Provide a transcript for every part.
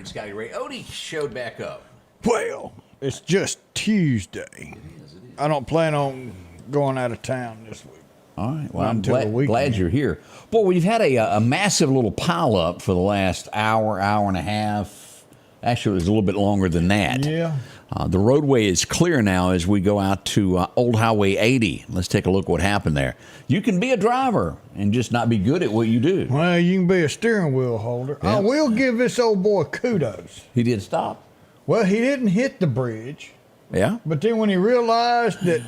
Scotty Ray. Odie showed back up. Well, it's just Tuesday. I don't plan on going out of town this week. All right. Well, I'm glad you're here. Boy, we've had a massive little pile up for the last hour and a half. Actually, it was a little bit longer than that. Yeah. The roadway is clear now as we go out to Old Hwy 80. Let's take a look what happened there. You can be a driver and just not be good at what you do. Well, you can be a steering wheel holder. Yeah. I will give this old boy kudos. He did stop. Well, he didn't hit the bridge. Yeah. But then when he realized that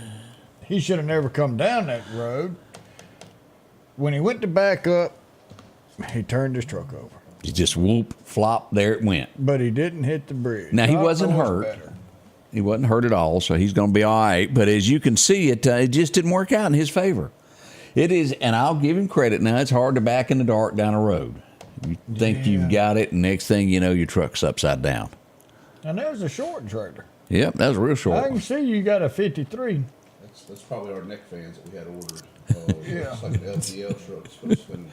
he should have never come down that road, when he went to back up, he turned his truck over. He just whoop, flop, there it went. But he didn't hit the bridge. Now, he wasn't hurt. He wasn't hurt at all, so he's going to be all right. But as you can see, it just didn't work out in his favor. It is, and I'll give him credit. Now, it's hard to back in the dark down a road. You think you've got it, and next thing you know, your truck's upside down. And that was a short trailer. Yep, that was a real short. I can see you got a 53. That's probably our neck fans that we had ordered. Yeah. It's like an LTL truck. It's been,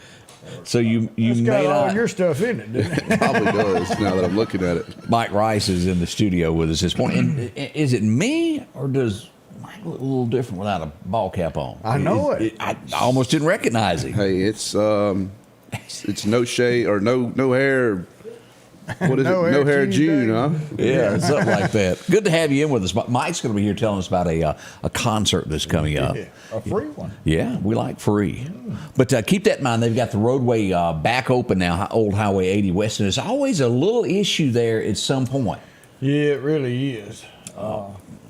so you got all your stuff in it, didn't it? Probably does now that I'm looking at it. Mike Rice is in the studio with us this morning. And is it me, or does Mike look a little different without a ball cap on? I know it. I almost didn't recognize him. Hey, it's no shade or no hair. What is No it? No hair June, Day. huh? Yeah, something like that. Good to have you in with us. Mike's going to be here telling us about a concert that's coming up. Yeah, a free one. Yeah, we like free. But keep that in mind. They've got the roadway back open now, Old Hwy 80 West, and there's always a little issue there at some point. Yeah, it really is.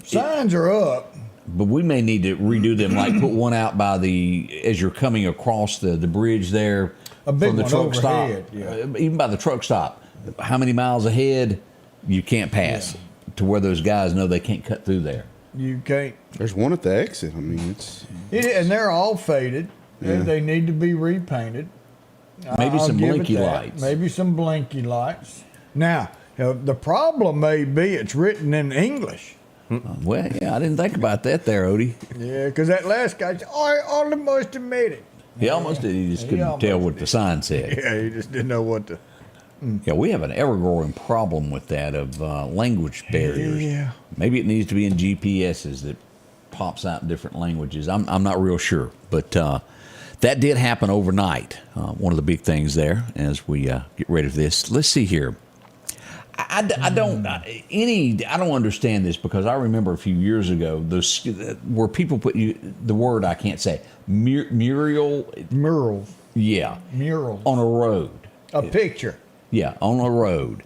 Signs are up. But we may need to redo them, like put one out by as you're coming across the bridge there. A big from the one truck overhead, stop. yeah. Even by the truck stop. How many miles ahead you can't pass to where those guys know they can't cut through there. You can't. There's one at the exit. I mean, it's. And they're all faded. Yeah. They need to be repainted. Maybe some blinky lights. Maybe some blinky lights. Now, the problem may be it's written in English. Well, yeah, I didn't think about that there, Odie. Yeah, because that last guy said, I almost made it. He almost did. He just couldn't tell what the sign said. Yeah, he just didn't know what to. Yeah, we have an ever-growing problem with that of language barriers. Yeah. Maybe it needs to be in GPSs that pops out in different languages. I'm not real sure. But that did happen overnight. One of the big things there as we get ready for this. Let's see here. I don't understand this because I remember a few years ago where people put the word I can't say mural. Yeah. Mural. On a road. A picture. Yeah, on a road.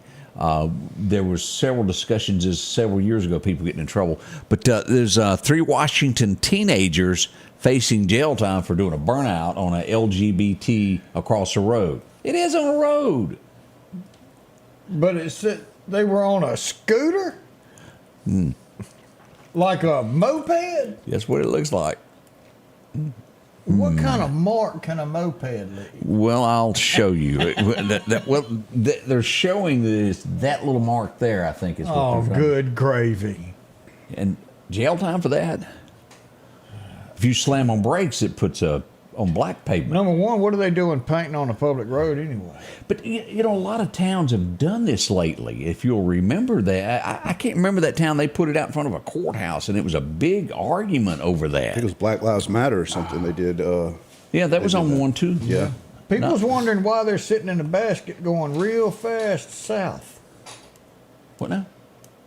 There was several discussions several years ago, people getting in trouble. But there's 3 Washington teenagers facing jail time for doing a burnout on a LGBT across the road. It is on a road. But it said they were on a scooter? Like a moped? That's what it looks like. What kind of mark can a moped leave? Well, I'll show you. They're showing that little mark there, I think, is what Oh, they're good gravy. And jail time for that? If you slam on brakes, it puts on black pavement. Number one, what are they doing painting on a public road anyway? But, a lot of towns have done this lately. If you'll remember that. I can't remember that town. They put it out in front of a courthouse, and it was a big argument over that. I think it was Black Lives Matter or something they did. Yeah, that was on one, too. Yeah. People's wondering why they're sitting in a basket going real fast south. What now?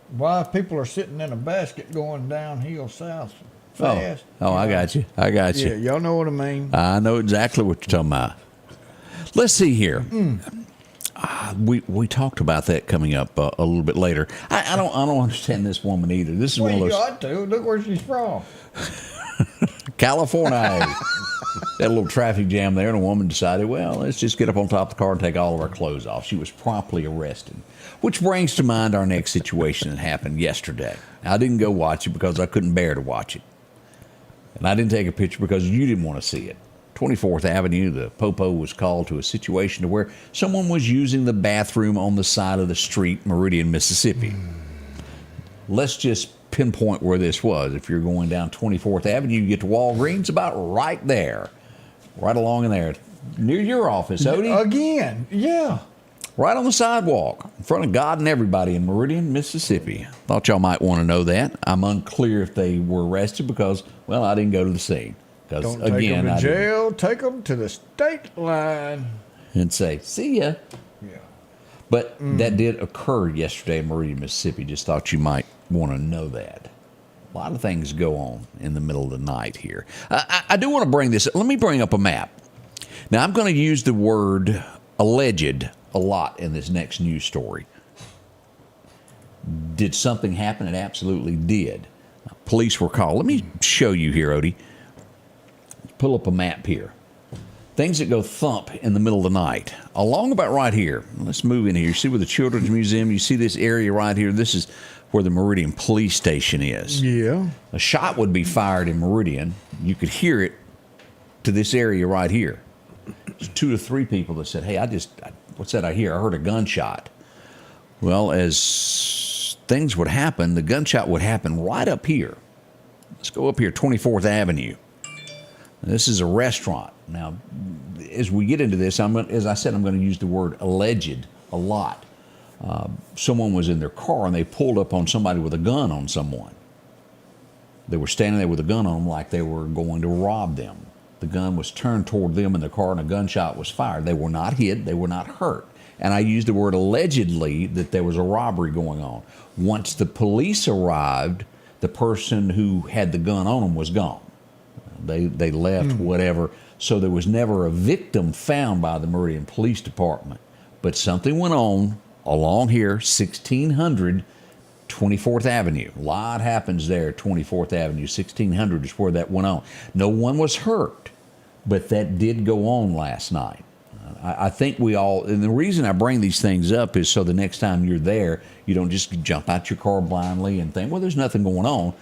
Why people are sitting in a basket going downhill south fast. Oh, I got you. Yeah, y'all know what I mean. I know exactly what you're talking about. Let's see here. We talked about that coming up a little bit later. I don't understand this woman either. This is Well, one of you those. got to. Look where she's from. California. That little traffic jam there, and a woman decided, well, let's just get up on top of the car and take all of our clothes off. She was promptly arrested. Which brings to mind our next situation that happened yesterday. I didn't go watch it because I couldn't bear to watch it. And I didn't take a picture because you didn't want to see it. 24th Avenue, the Popo was called to a situation to where someone was using the bathroom on the side of the street, Meridian, Mississippi. Let's just pinpoint where this was. If you're going down 24th Avenue, you get to Walgreens, about right there. Right along in there. Near your office, Odie. Again, yeah. Right on the sidewalk, in front of God and everybody in Meridian, Mississippi. Thought y'all might want to know that. I'm unclear if they were arrested because, well, I didn't go to the scene. Don't take them to jail. Take them to the state line. And say, see ya. Yeah. But that did occur yesterday in Meridian, Mississippi. Just thought you might want to know that. A lot of things go on in the middle of the night here. I do want to bring this. Let me bring up a map. Now, I'm going to use the word alleged a lot in this next news story. Did something happen? It absolutely did. Police were called. Let me show you here, Odie. Pull up a map here. Things that go thump in the middle of the night. Along about right here. Let's move in here. You see where the Children's Museum, you see this area right here? This is where the Meridian Police Station is. Yeah. A shot would be fired in Meridian. You could hear it to this area right here. There's 2 to 3 people that said, hey, what's that I hear? I heard a gunshot. Well, as things would happen, the gunshot would happen right up here. Let's go up here, 24th Avenue. This is a restaurant. Now, as we get into this, as I said, I'm going to use the word alleged a lot. Someone was in their car and they pulled up on somebody with a gun on someone. They were standing there with a gun on them like they were going to rob them. The gun was turned toward them in the car and a gunshot was fired. They were not hit. They were not hurt. And I used the word allegedly that there was a robbery going on. Once the police arrived, the person who had the gun on them was gone. They left, whatever. So there was never a victim found by the Meridian Police Department. But something went on along here, 1600 24th Avenue. A lot happens there, 24th Avenue. 1600 is where that went on. No one was hurt, but that did go on last night. I think we all, and the reason I bring these things up is so the next time you're there, you don't just jump out your car blindly and think, well, there's nothing going on.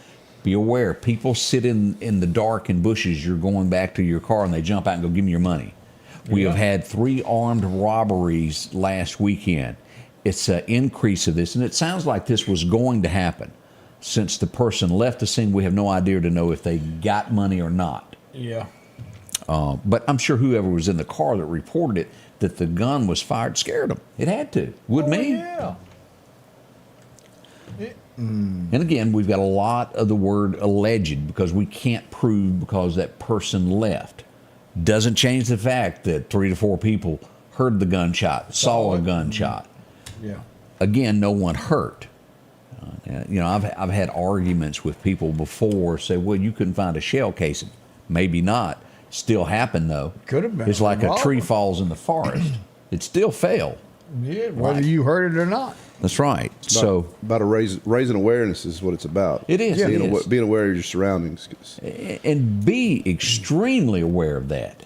Be aware, people sit in the dark in bushes. You're going back to your car and they jump out and go, give me your money. We have had 3 armed robberies last weekend. It's an increase of this, and it sounds like this was going to happen. Since the person left the scene, we have no idea to know if they got money or not. Yeah. But I'm sure whoever was in the car that reported it, that the gun was fired, scared them. It had to. Would me? Yeah. And again, we've got a lot of the word alleged because we can't prove because that person left. Doesn't change the fact that 3 to 4 people heard the gunshot, saw a gunshot. Yeah. Again, no one hurt. I've had arguments with people before say, well, you couldn't find a shell casing. Maybe not. Still happened, though. Could have been. It's like a tree falls in the forest. It still fell. Yeah, whether you heard it or not. That's right. About raising awareness is what it's about. It is. Being aware of your surroundings. And be extremely aware of that.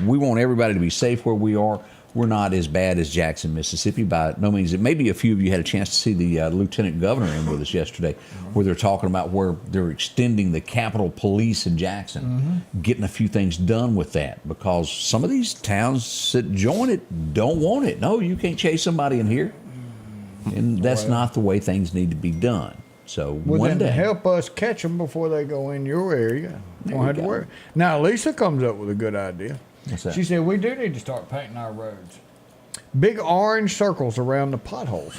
We want everybody to be safe where we are. We're not as bad as Jackson, Mississippi, by no means. Maybe a few of you had a chance to see the Lieutenant Governor in with us yesterday, where they're talking about where they're extending the Capitol Police in Jackson, getting a few things done with that, because some of these towns that join it don't want it. No, you can't chase somebody in here. And that's not the way things need to be done. So one day, help us catch them before they go in your area. Don't have to worry. Now, Lisa comes up with a good idea. What's that? She said, we do need to start painting our roads. Big orange circles around the potholes.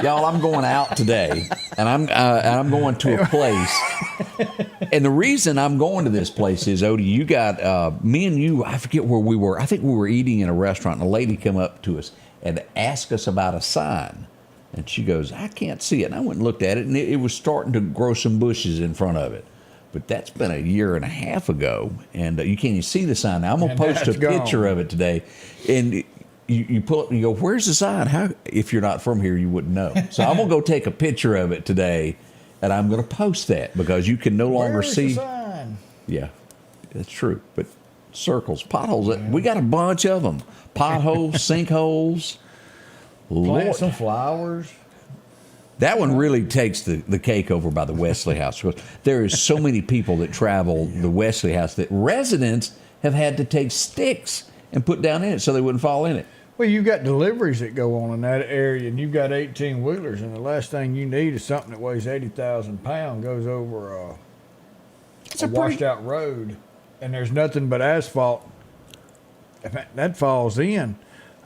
Y'all, I'm going out today, and I'm going to a place. And the reason I'm going to this place is, Odie, you got me and you. I forget where we were. I think we were eating in a restaurant, and a lady came up to us and asked us about a sign. And she goes, I can't see it. And I went and looked at it, and it was starting to grow some bushes in front of it. But that's been 1.5 years ago, and you can't even see the sign now. I'm going to post a picture of it today. And you pull up and you go, where's the sign? How? If you're not from here, you wouldn't know. So I'm going to go take a picture of it today, and I'm going to post that because you can no longer see. Yeah, that's true. But circles, potholes, we got a bunch of them. Potholes, sinkholes. Plant Lord. some flowers. That one really takes the cake over by the Wesley House. Because there is so many people that travel the Wesley House that residents have had to take sticks and put down in it so they wouldn't fall in it. Well, you've got deliveries that go on in that area, and you've got 18-wheelers, and the last thing you need is something that weighs 80,000 pounds, goes over a washed-out road, and there's nothing but asphalt. If that falls in,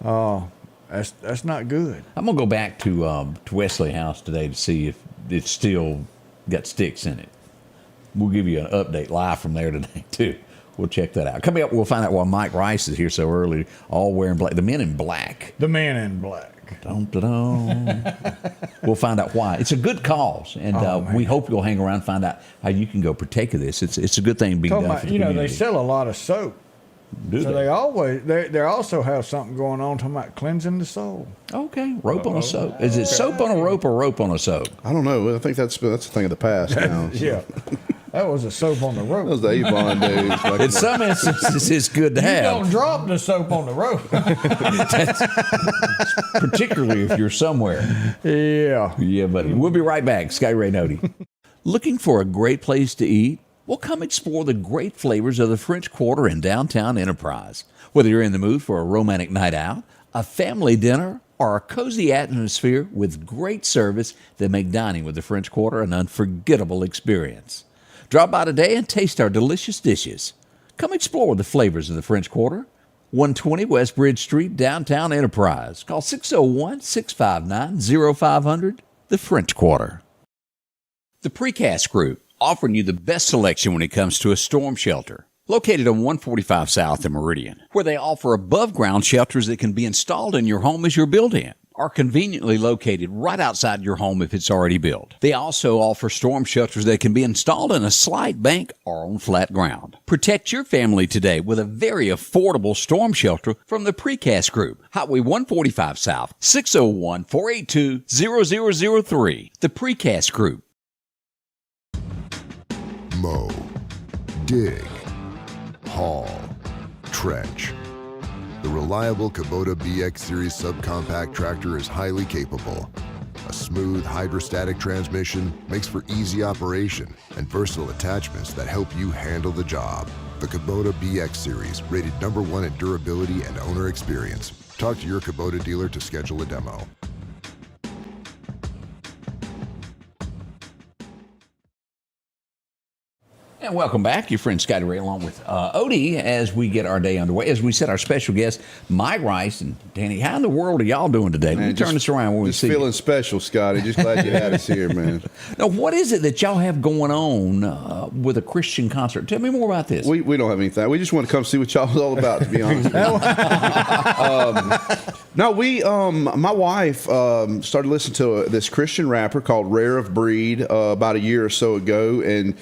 that's not good. I'm going to go back to Wesley House today to see if it's still got sticks in it. We'll give you an update live from there today, too. We'll check that out. Coming up, we'll find out why Mike Rice is here so early, all wearing black. The men in black. The man in black. Dun, dun, dun. We'll find out why. It's a good cause, and we hope you'll hang around and find out how you can go partake of this. It's a good thing being done for the community. They sell a lot of soap. They also have something going on talking about cleansing the soul. Okay, rope on a soap. Is it soap on a rope or rope on a soap? I don't know. I think that's a thing of the past now. Yeah. That was a soap on the rope. That was the Avon days. Like In some instances, it's good to have. You don't drop the soap on the rope. Particularly if you're somewhere. Yeah. Yeah, buddy. We'll be right back. Scotty Ray Report. Looking for a great place to eat? Well, come explore the great flavors of the French Quarter in downtown Enterprise. Whether you're in the mood for a romantic night out, a family dinner, or a cozy atmosphere with great service that make dining with the French Quarter an unforgettable experience. Drop by today and taste our delicious dishes. Come explore the flavors of the French Quarter. 120 West Bridge Street, downtown Enterprise. Call 601-659-0500, the French Quarter. The Precast Group, offering you the best selection when it comes to a storm shelter. Located on 145 South in Meridian, where they offer above-ground shelters that can be installed in your home as you're building, are conveniently located right outside your home if it's already built. They also offer storm shelters that can be installed in a slight bank or on flat ground. Protect your family today with a very affordable storm shelter from the Precast Group. Highway 145 South, 601-482-0003. The Precast Group. Mow, dig, haul, trench. The reliable Kubota BX Series subcompact tractor is highly capable. A smooth hydrostatic transmission makes for easy operation and versatile attachments that help you handle the job. The Kubota BX Series, rated #1 in durability and owner experience. Talk to your Kubota dealer to schedule a demo. And welcome back. Your friend Scotty Ray along with Odie as we get our day underway. As we said, our special guest, Mike Rice and Danny. How in the world are y'all doing today? Let me turn this around when we see feeling you. special, Scotty. Just glad you had us here, man. Now, what is it that y'all have going on with a Christian concert? Tell me more about this. We don't have anything. We just want to come see what y'all's all about, to be honest. My wife started listening to this Christian rapper called Rare of Breed about a year or so ago, and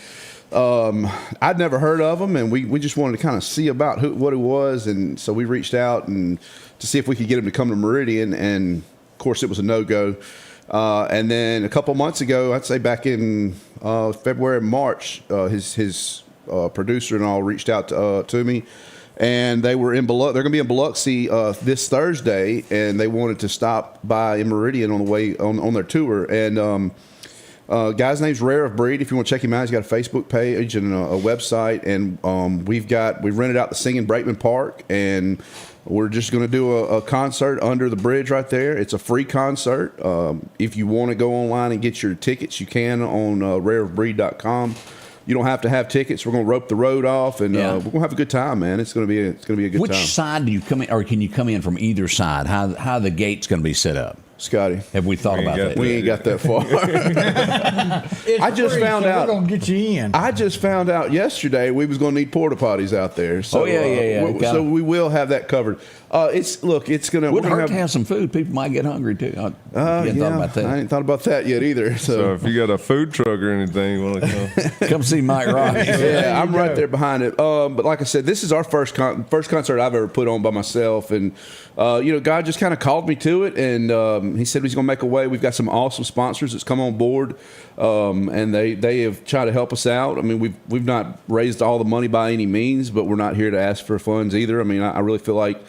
I'd never heard of him, and we just wanted to kind of see about what it was, and so we reached out and to see if we could get him to come to Meridian, and of course it was a no-go. And then a couple months ago, I'd say back in February, March, his producer and all reached out to me, and they were in Biloxi. They're going to be in Biloxi this Thursday, and they wanted to stop by in Meridian on the way on their tour, and guy's name's Rare of Breed. If you want to check him out, he's got a Facebook page and a website. And we rented out the Singing Brakeman Park, and we're just going to do a concert under the bridge right there. It's a free concert. If you want to go online and get your tickets, you can on rareofbreed.com. You don't have to have tickets. We're going to rope the road off, and we're going to have a good time, man. It's going to be a good time. Which side do you come in, or can you come in from either side? How the gate's going to be set up? Scotty, have we thought about that? We ain't got that far. I just found out. We're gonna get you in. I just found out yesterday we was gonna need porta potties out there. So, so we will have that covered. It's gonna. Wouldn't hurt to have some food. People might get hungry too. Thought about that. I ain't thought about that yet either. So if you got a food truck or anything, you want to come see Mike Rice. Yeah, I'm right there behind it. But like I said, this is our first concert I've ever put on by myself, and God just kind of called me to it, and he said he's going to make a way. We've got some awesome sponsors that's come on board, and they have tried to help us out. I mean, we've not raised all the money by any means, but we're not here to ask for funds either. I mean, I really feel like,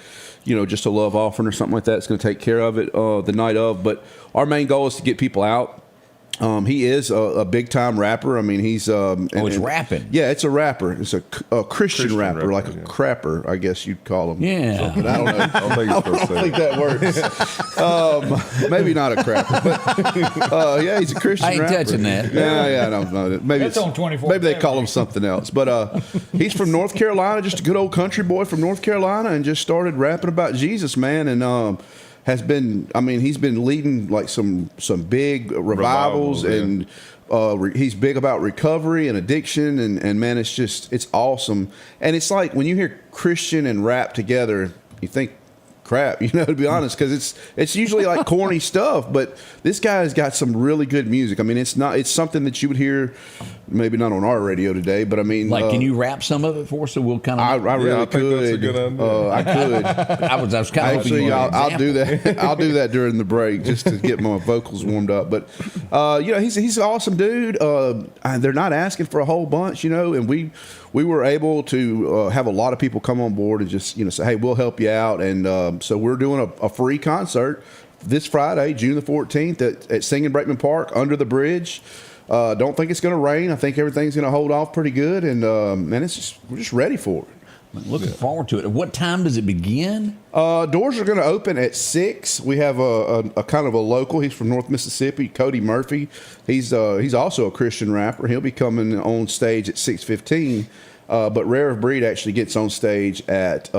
just a love offering or something like that is going to take care of it the night of. But our main goal is to get people out. He is a big time rapper. I mean, he's it's rapping. Yeah, it's a rapper. It's a Christian rapper, like a crapper, I guess you'd call him. Yeah, but I don't know. I don't think that works. Maybe not a crapper, but yeah, he's a Christian I ain't rapper. touching that. Yeah, I don't know. Maybe That's on 24/7. Maybe they call him something else. But he's from North Carolina, just a good old country boy from North Carolina, and just started rapping about Jesus, man, and. Has been, I mean, he's been leading like some big revivals, and he's big about recovery and addiction, and man, it's awesome. And it's like when you hear Christian and rap together, you think crap, to be honest, because it's usually like corny stuff, but this guy's got some really good music. I mean, it's something that you would hear maybe not on our radio today, but I mean, can you rap some of it for us so we'll kind of? I really could. That's a good idea. I could. I was kind of Actually, I'll do that. I'll do that during the break just to get my vocals warmed up. But he's an awesome dude. They're not asking for a whole bunch, and we were able to have a lot of people come on board and just say, hey, we'll help you out. And so we're doing a free concert this Friday, June the 14th at Singing Brakeman Park under the bridge. Don't think it's going to rain. I think everything's going to hold off pretty good, and man, we're just ready for it. Looking forward to it. What time does it begin? Doors are going to open at 6. We have a kind of a local. He's from North Mississippi, Cody Murphy. He's also a Christian rapper. He'll be coming on stage at 6:15. But Rare of Breed actually gets on stage at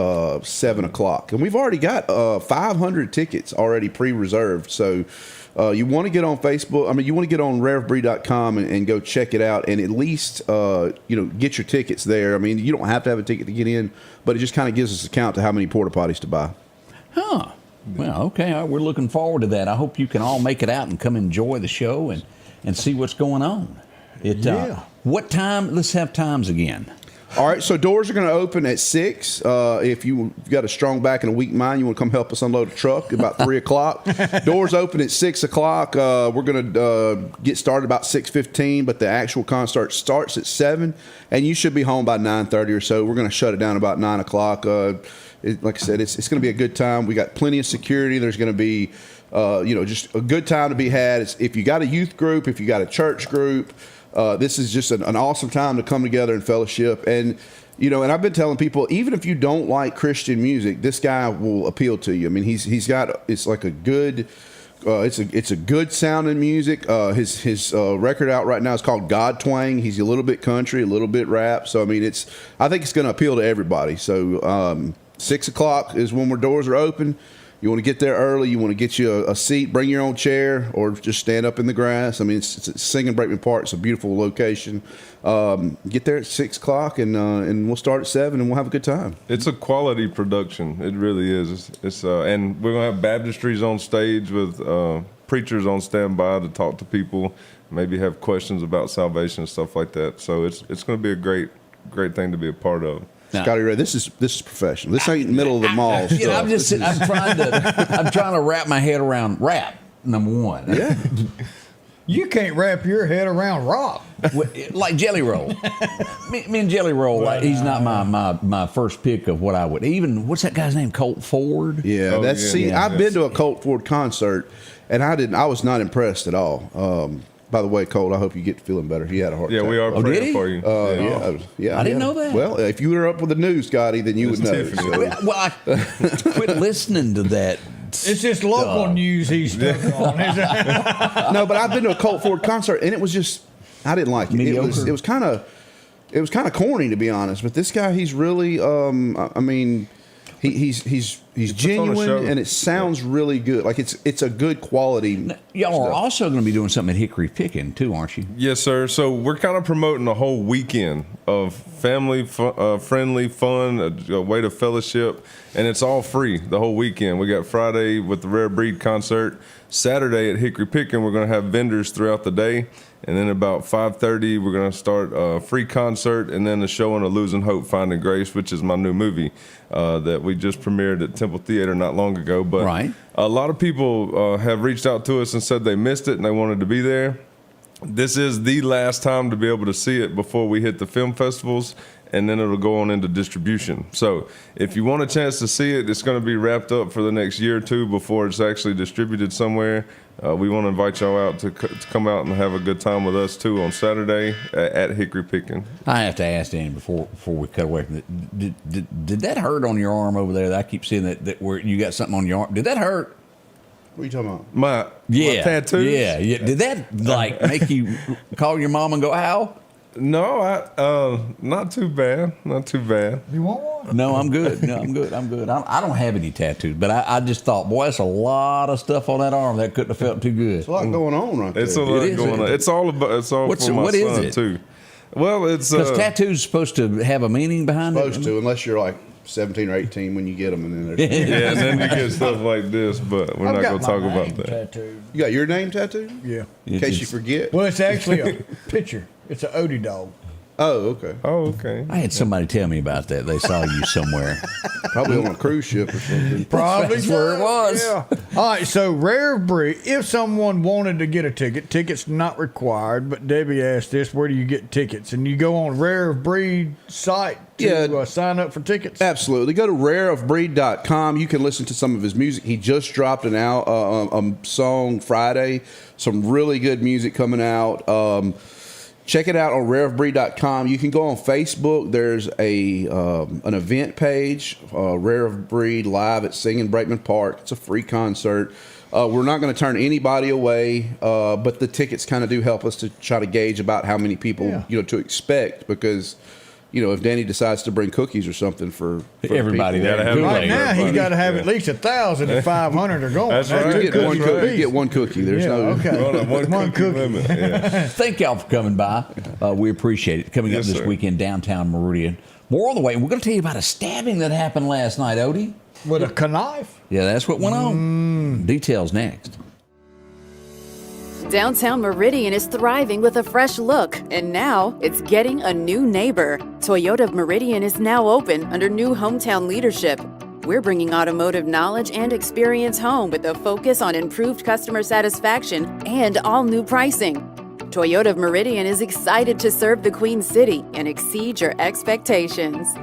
7 o'clock, and we've already got 500 tickets already pre-reserved. So. You want to get on Facebook. I mean, you want to get on rareofbreed.com and go check it out, and at least get your tickets there. I mean, you don't have to have a ticket to get in, but it just kind of gives us a count to how many porta potties to buy. Huh. Well, okay. All right, we're looking forward to that. I hope you can all make it out and come enjoy the show and see what's going on. What time? Let's have times again. All right, so doors are going to open at 6. If you've got a strong back and a weak mind, you want to come help us unload a truck about 3 o'clock. Doors open at 6 o'clock. We're going to get started about 6:15, but the actual concert starts at 7, and you should be home by 9:30 or so. We're going to shut it down about 9 o'clock. Like I said, it's going to be a good time. We got plenty of security. There's going to be, just a good time to be had. If you got a youth group, if you got a church group, this is just an awesome time to come together and fellowship. And, and I've been telling people, even if you don't like Christian music, this guy will appeal to you. I mean, he's got, it's like a good, it's a good sounding music. His record out right now is called God Twang. He's a little bit country, a little bit rap. So, I mean, I think it's going to appeal to everybody. So, 6 o'clock is when our doors are open. You want to get there early. You want to get you a seat, bring your own chair, or just stand up in the grass. I mean, it's Singing Brakeman Park. It's a beautiful location. Get there at 6 o'clock, and we'll start at 7, and we'll have a good time. It's a quality production. It really is. It's and we're gonna have baptistries on stage with preachers on standby to talk to people, maybe have questions about salvation and stuff like that. So it's going to be a great thing to be a part of. Now, Scotty Ray, this is professional. This ain't middle of the mall stuff. I'm trying to wrap my head around rap. Number one. Yeah. You can't wrap your head around rock. Like Jelly Roll. me and Jelly Roll, he's not my first pick of what I would. Even, what's that guy's name? Colt Ford? Yeah, I've been to a Colt Ford concert, and I was not impressed at all. By the way, Colt, I hope you get feeling better. He had a heart attack. Yeah, we are praying for you. Yeah. I didn't know that. Well, if you were up with the news, Scotty, then you would know. So. Well, I quit listening to that. It's just local news he's stuck on, isn't it? No, but I've been to a Colt Ford concert, and it was just, I didn't like it. Mediocre. It was kind of corny, to be honest. But this guy, he's really, I mean, he's genuine, and it sounds really good. Like it's a good quality. Y'all are also going to be doing something at Hickory Pickin' too, aren't you? Yes, sir. So we're kind of promoting a whole weekend of family friendly fun, a way to fellowship, and it's all free the whole weekend. We got Friday with the Rare Breed concert. Saturday at Hickory Pickin', we're going to have vendors throughout the day, And then about 5:30, we're going to start a free concert and then a show on A Losing Hope, Finding Grace, which is my new movie that we just premiered at Temple Theater not long ago. But Right. a lot of people have reached out to us and said they missed it and they wanted to be there. This is the last time to be able to see it before we hit the film festivals, and then it'll go on into distribution. So if you want a chance to see it, it's going to be wrapped up for the next year or two before it's actually distributed somewhere. We want to invite y'all out to come out and have a good time with us, too, on Saturday at Hickory Pickin'. I have to ask Danny before we cut away from it. Did that hurt on your arm over there? I keep seeing that where you got something on your arm. Did that hurt? What are you talking about? My tattoos? Yeah. Did that make you call your mom and go, ow? No, not too bad. Not too bad. You want one? No, I'm good. I'm good. I don't have any tattoos, but I just thought, boy, that's a lot of stuff on that arm that couldn't have felt too good. There's a lot going on right there. It's a lot going on. It's all for my son, too. Well, it's because tattoos supposed to have a meaning behind it. Supposed to, unless you're like 17 or 18 when you get them, and then there's yeah, and then you get stuff like this, but we're not going to talk about that. Tattooed. You got your name tattooed? Yeah. In case you forget. Well, it's actually a picture. It's an Odie dog. Oh, okay. Oh, okay. I had somebody tell me about that. They saw you somewhere. Probably on a cruise ship or something. Probably That's where it was. Yeah. All right. So Rare of Breed. If someone wanted to get a ticket, tickets not required. But Debbie asked this: where do you get tickets? And you go on Rare of Breed site to sign up for tickets. Absolutely. Go to rareofbreed.com. You can listen to some of his music. He just dropped a song Friday. Some really good music coming out. Check it out on rareofbreed.com. You can go on Facebook. There's an event page, Rare of Breed Live at Singing Brakeman Park. It's a free concert. We're not going to turn anybody away, but the tickets kind of do help us to try to gauge about how many people to expect, because if Danny decides to bring cookies or something for everybody people, there. Right now, he's got to have at least 1,000 if 500 are going. That's right. You get one cookie. There's no Okay. One cookie limit. Yeah. Thank y'all for coming by. We appreciate it. Coming up this weekend, downtown Meridian. More on the way. We're going to tell you about a stabbing that happened last night, Odie. With a knife? Yeah, that's what went on. Details next. Downtown Meridian is thriving with a fresh look, and now it's getting a new neighbor. Toyota of Meridian is now open under new hometown leadership. We're bringing automotive knowledge and experience home with a focus on improved customer satisfaction and all new pricing. Toyota of Meridian is excited to serve the Queen City and exceed your expectations.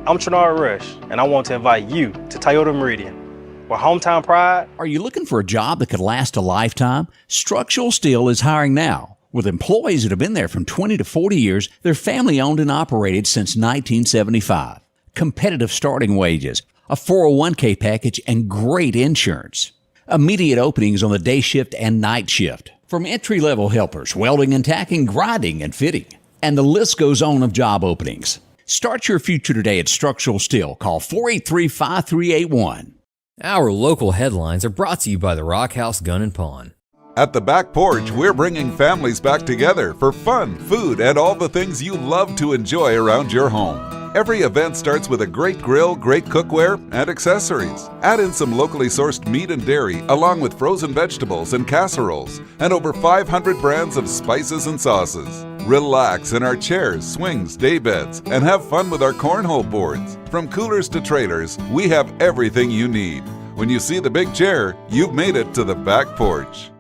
I'm Trinara Rush, and I want to invite you to Toyota Meridian, where hometown pride. Are you looking for a job that could last a lifetime? Structural Steel is hiring now. With employees that have been there from 20 to 40 years, they're family owned and operated since 1975. Competitive starting wages, a 401k package, and great insurance. Immediate openings on the day shift and night shift. From entry-level helpers, welding and tacking, grinding and fitting. And the list goes on of job openings. Start your future today at Structural Steel. Call 483-5381. Our local headlines are brought to you by the Rock House Gun and Pawn. At the Back Porch, we're bringing families back together for fun, food, and all the things you love to enjoy around your home. Every event starts with a great grill, great cookware, and accessories. Add in some locally sourced meat and dairy, along with frozen vegetables and casseroles, and over 500 brands of spices and sauces. Relax in our chairs, swings, daybeds, and have fun with our cornhole boards. From coolers to trailers, we have everything you need. When you see the big chair, you've made it to the Back Porch.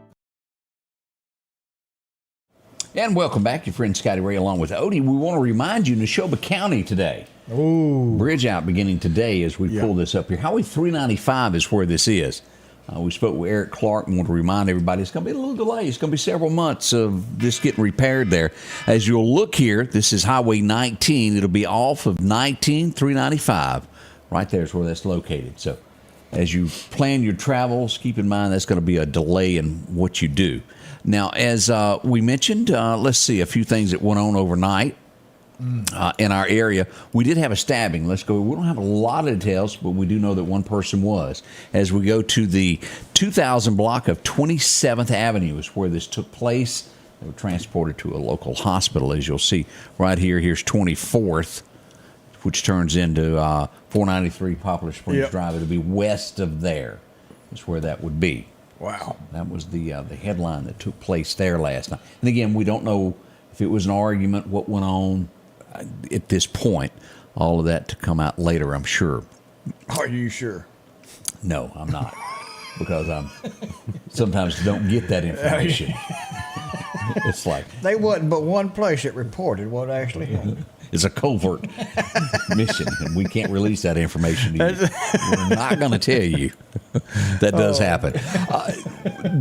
And welcome back, your friend Scotty Ray along with Odie. We want to remind you, Neshoba County today. Ooh. Bridge out beginning today as we pull this up here. Highway 395 is where this is. We spoke with Eric Clark and want to remind everybody it's going to be a little delay. It's going to be several months of this getting repaired there. As you'll look here, this is Highway 19. It'll be off of 395. Right there is where that's located. So as you plan your travels, keep in mind that's going to be a delay in what you do. Now, as we mentioned, let's see, a few things that went on overnight in our area. We did have a stabbing. Let's go. We don't have a lot of details, but we do know that one person was. As we go to the 2000 block of 27th Avenue is where this took place. They were transported to a local hospital, as you'll see right here. Here's 24th, which turns into 493 Poplar Springs Drive. It'll be west of there is where that would be. Wow. That was the headline that took place there last night. And again, we don't know if it was an argument, what went on at this point. All of that to come out later, I'm sure. Are you sure? No, I'm not, because I sometimes don't get that information. It's like They wasn't but one place that reported what actually happened. it's a covert mission, and we can't release that information to you. We're not going to tell you that does happen.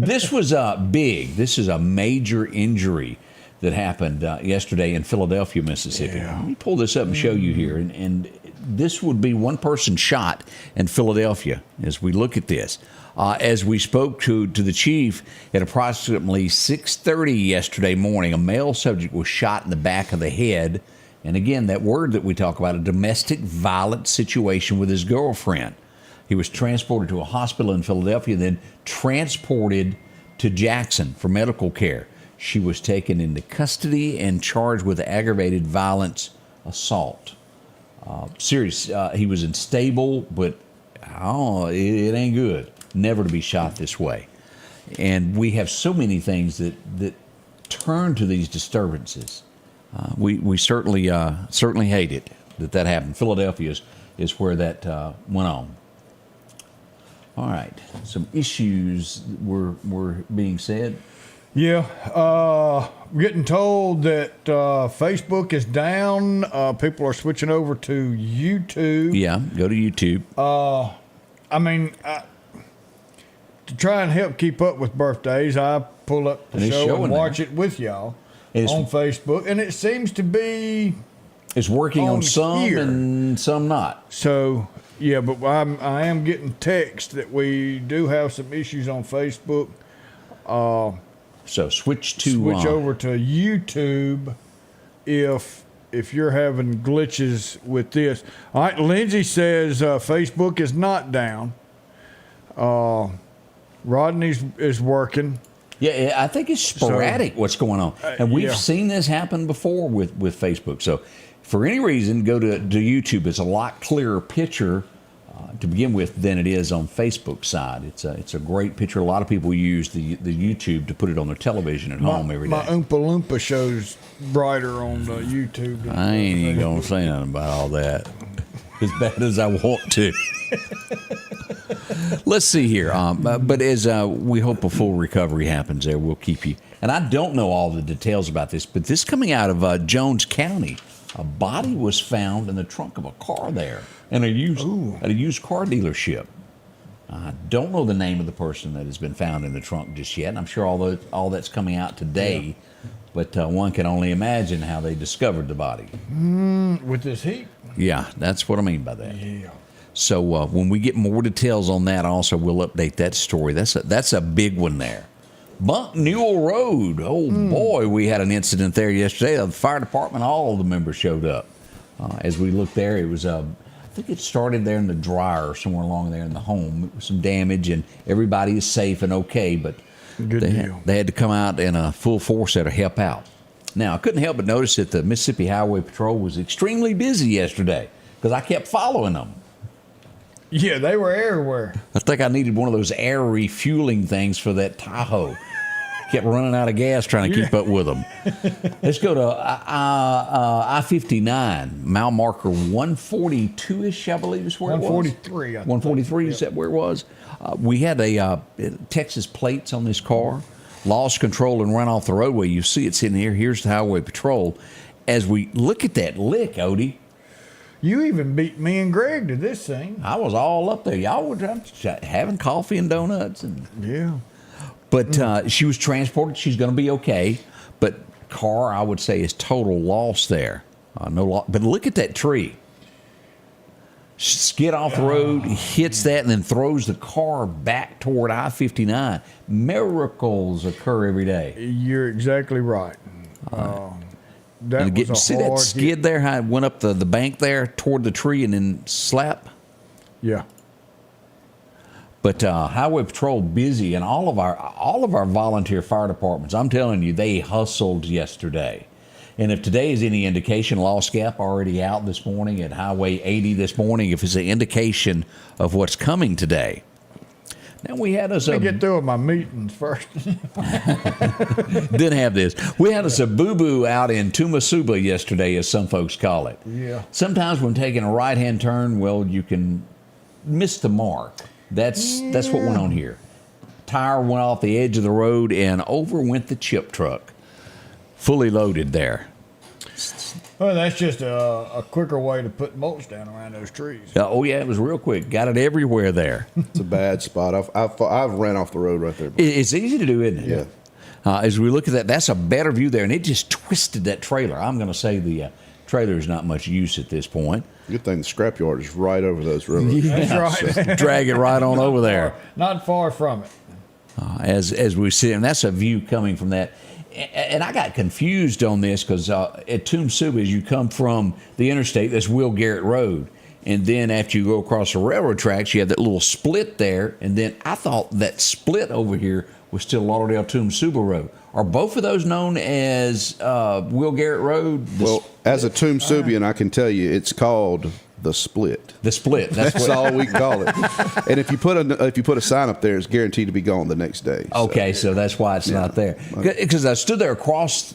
This was big. This is a major injury that happened yesterday in Philadelphia, Mississippi. Yeah. Let me pull this up and show you here. And this would be one person shot in Philadelphia as we look at this. As we spoke to the chief at approximately 6:30 yesterday morning, a male subject was shot in the back of the head. And again, that word that we talk about, a domestic violence situation with his girlfriend. He was transported to a hospital in Philadelphia, then transported to Jackson for medical care. She was taken into custody and charged with aggravated violence assault. Serious. He was unstable, but it ain't good. Never to be shot this way. And we have so many things that turn to these disturbances. We certainly hate it that happened. Philadelphia is where that went on. All right, some issues were being said. Yeah, getting told that Facebook is down. People are switching over to YouTube. Yeah, go to YouTube. I mean, to try and help keep up with birthdays, I pull up the And it's show showing and watch there. it with y'all And on Facebook, and it seems to be It's working on some here. and some not. So, yeah, but I am getting text that we do have some issues on Facebook. So switch Over to YouTube if you're having glitches with this. All right, Lindsay says Facebook is not down. Rodney is working. Yeah, I think it's sporadic what's going on. And we've seen this happen before with Facebook. So for any reason, go to YouTube. It's a lot clearer picture to begin with than it is on Facebook side. It's a great picture. A lot of people use the YouTube to put it on their television at home every day. My Oompa Loompa shows brighter on YouTube. Than I ain't even going to say nothing about all that. As bad as I want to. Let's see here. But as we hope a full recovery happens there, we'll keep you. And I don't know all the details about this, but this coming out of Jones County, a body was found in the trunk of a car there at a used car dealership. I don't know the name of the person that has been found in the trunk just yet. And I'm sure all that's coming out today. Yeah. But one can only imagine how they discovered the body. With this heat? Yeah, that's what I mean by that. Yeah. So when we get more details on that, also we'll update that story. That's a big one there. Bunk Newell Road. Oh boy, we had an incident there yesterday. The fire department, all of the members showed up. As we looked there, it was I think it started there in the dryer, somewhere along there in the home. It was some damage, and everybody is safe and okay. But they had to come out in full force there to help out. Now I couldn't help but notice that the Mississippi Highway Patrol was extremely busy yesterday because I kept following them. Yeah, they were everywhere. I think I needed one of those air refueling things for that Tahoe. Kept running out of gas trying to keep up with them. Let's go to I-59, mile marker 142-ish, I believe is where it was. 143. 143, is that where it was? We had a Texas plates on this car. Lost control and run off the roadway. You see it's in here. Here's the Highway Patrol. As we look at that lick, Odie. You even beat me and Greg to this thing. I was all up there. Y'all were having coffee and donuts. Yeah. But she was transported. She's going to be okay. But car, I would say, is total loss there. No loss. But look at that tree. Skid off the road, hits that, and then throws the car back toward I-59. Miracles occur every day. You're exactly right. That was see that skid there, how it went up the bank there toward the tree and then slap? Yeah. But Highway Patrol busy, and all of our volunteer fire departments, I'm telling you, they hustled yesterday. And if today is any indication, Lost Gap already out this morning at Highway 80 this morning, if it's an indication of what's coming today. And we had us Let me get through with my meetings first. didn't have this. We had us a boo-boo out in Tumasuba yesterday, as some folks call it. Yeah. Sometimes when taking a right-hand turn, well, you can miss the mark. That's what went on here. Tire went off the edge of the road and over went the chip truck, fully loaded there. Well, that's just a quicker way to put mulch down around those trees. Oh yeah, it was real quick. Got it everywhere there. It's a bad spot. I've ran off the road right there. It's easy to do, isn't it? Yeah. As we look at that, that's a better view there, and it just twisted that trailer. I'm going to say the trailer is not much use at this point. Good thing the scrapyard is right over those railroads. That's right. Drag it right on over there. Not far from it. As we see, and that's a view coming from that. And I got confused on this because at Tumasuba, as you come from the interstate, that's Will Garrett Road. And then after you go across the railroad tracks, you have that little split there. And then I thought that split over here was still Lauderdale Tumasuba Road. Are both of those known as Will Garrett Road? Well, as a Tumasubian, I can tell you it's called the split. The split. That's all we call it. And if you put a sign up there, it's guaranteed to be gone the next day. Okay, so that's why it's not there. Because I stood there across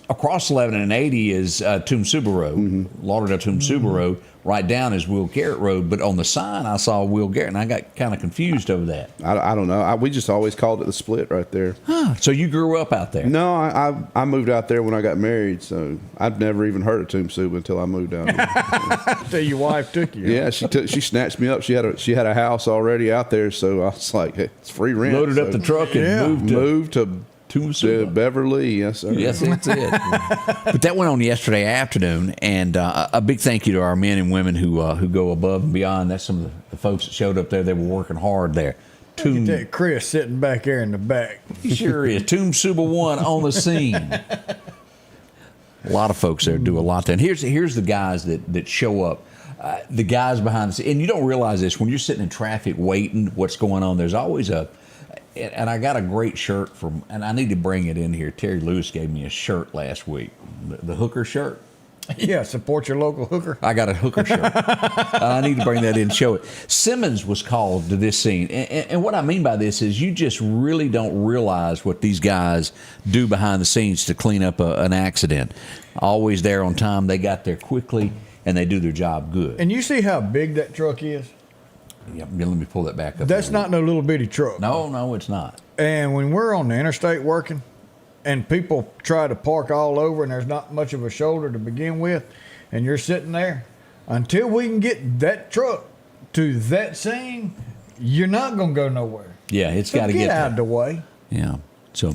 11 and 80 is Tumasuba Road, Lauderdale Tumasuba Road. Right down is Will Garrett Road, but on the sign I saw Will Garrett, and I got kind of confused over that. I don't know. We just always called it the split right there. Huh. So you grew up out there? No, I moved out there when I got married, so I'd never even heard of Tumasuba until I moved out there. Until your wife took you. Yeah, she snatched me up. She had a house already out there, so I was like, hey, it's free rent. Loaded up the truck and moved to Beverly. Yes, sir. Yes, that's it. But that went on yesterday afternoon, and a big thank you to our men and women who go above and beyond. That's some of the folks that showed up there. They were working hard there. Look at that Chris sitting back there in the back. He sure is. Tumasuba 1 on the scene. A lot of folks there do a lot there. And here's the guys that show up. The guys behind the scene. And you don't realize this when you're sitting in traffic waiting what's going on. There's always and I got a great shirt and I need to bring it in here. Terry Lewis gave me a shirt last week, the hooker shirt. Yeah, support your local hooker. I got a hooker shirt. I need to bring that in and show it. Simmons was called to this scene. And what I mean by this is you just really don't realize what these guys do behind the scenes to clean up an accident. Always there on time. They got there quickly, and they do their job good. And you see how big that truck is? Yeah, let me pull that back up. That's not no little bitty truck. No, it's not. And when we're on the interstate working, and people try to park all over, and there's not much of a shoulder to begin with, and you're sitting there, until we can get that truck to that scene, you're not going to go nowhere. Yeah, it's got to get out there. of the way. Yeah. So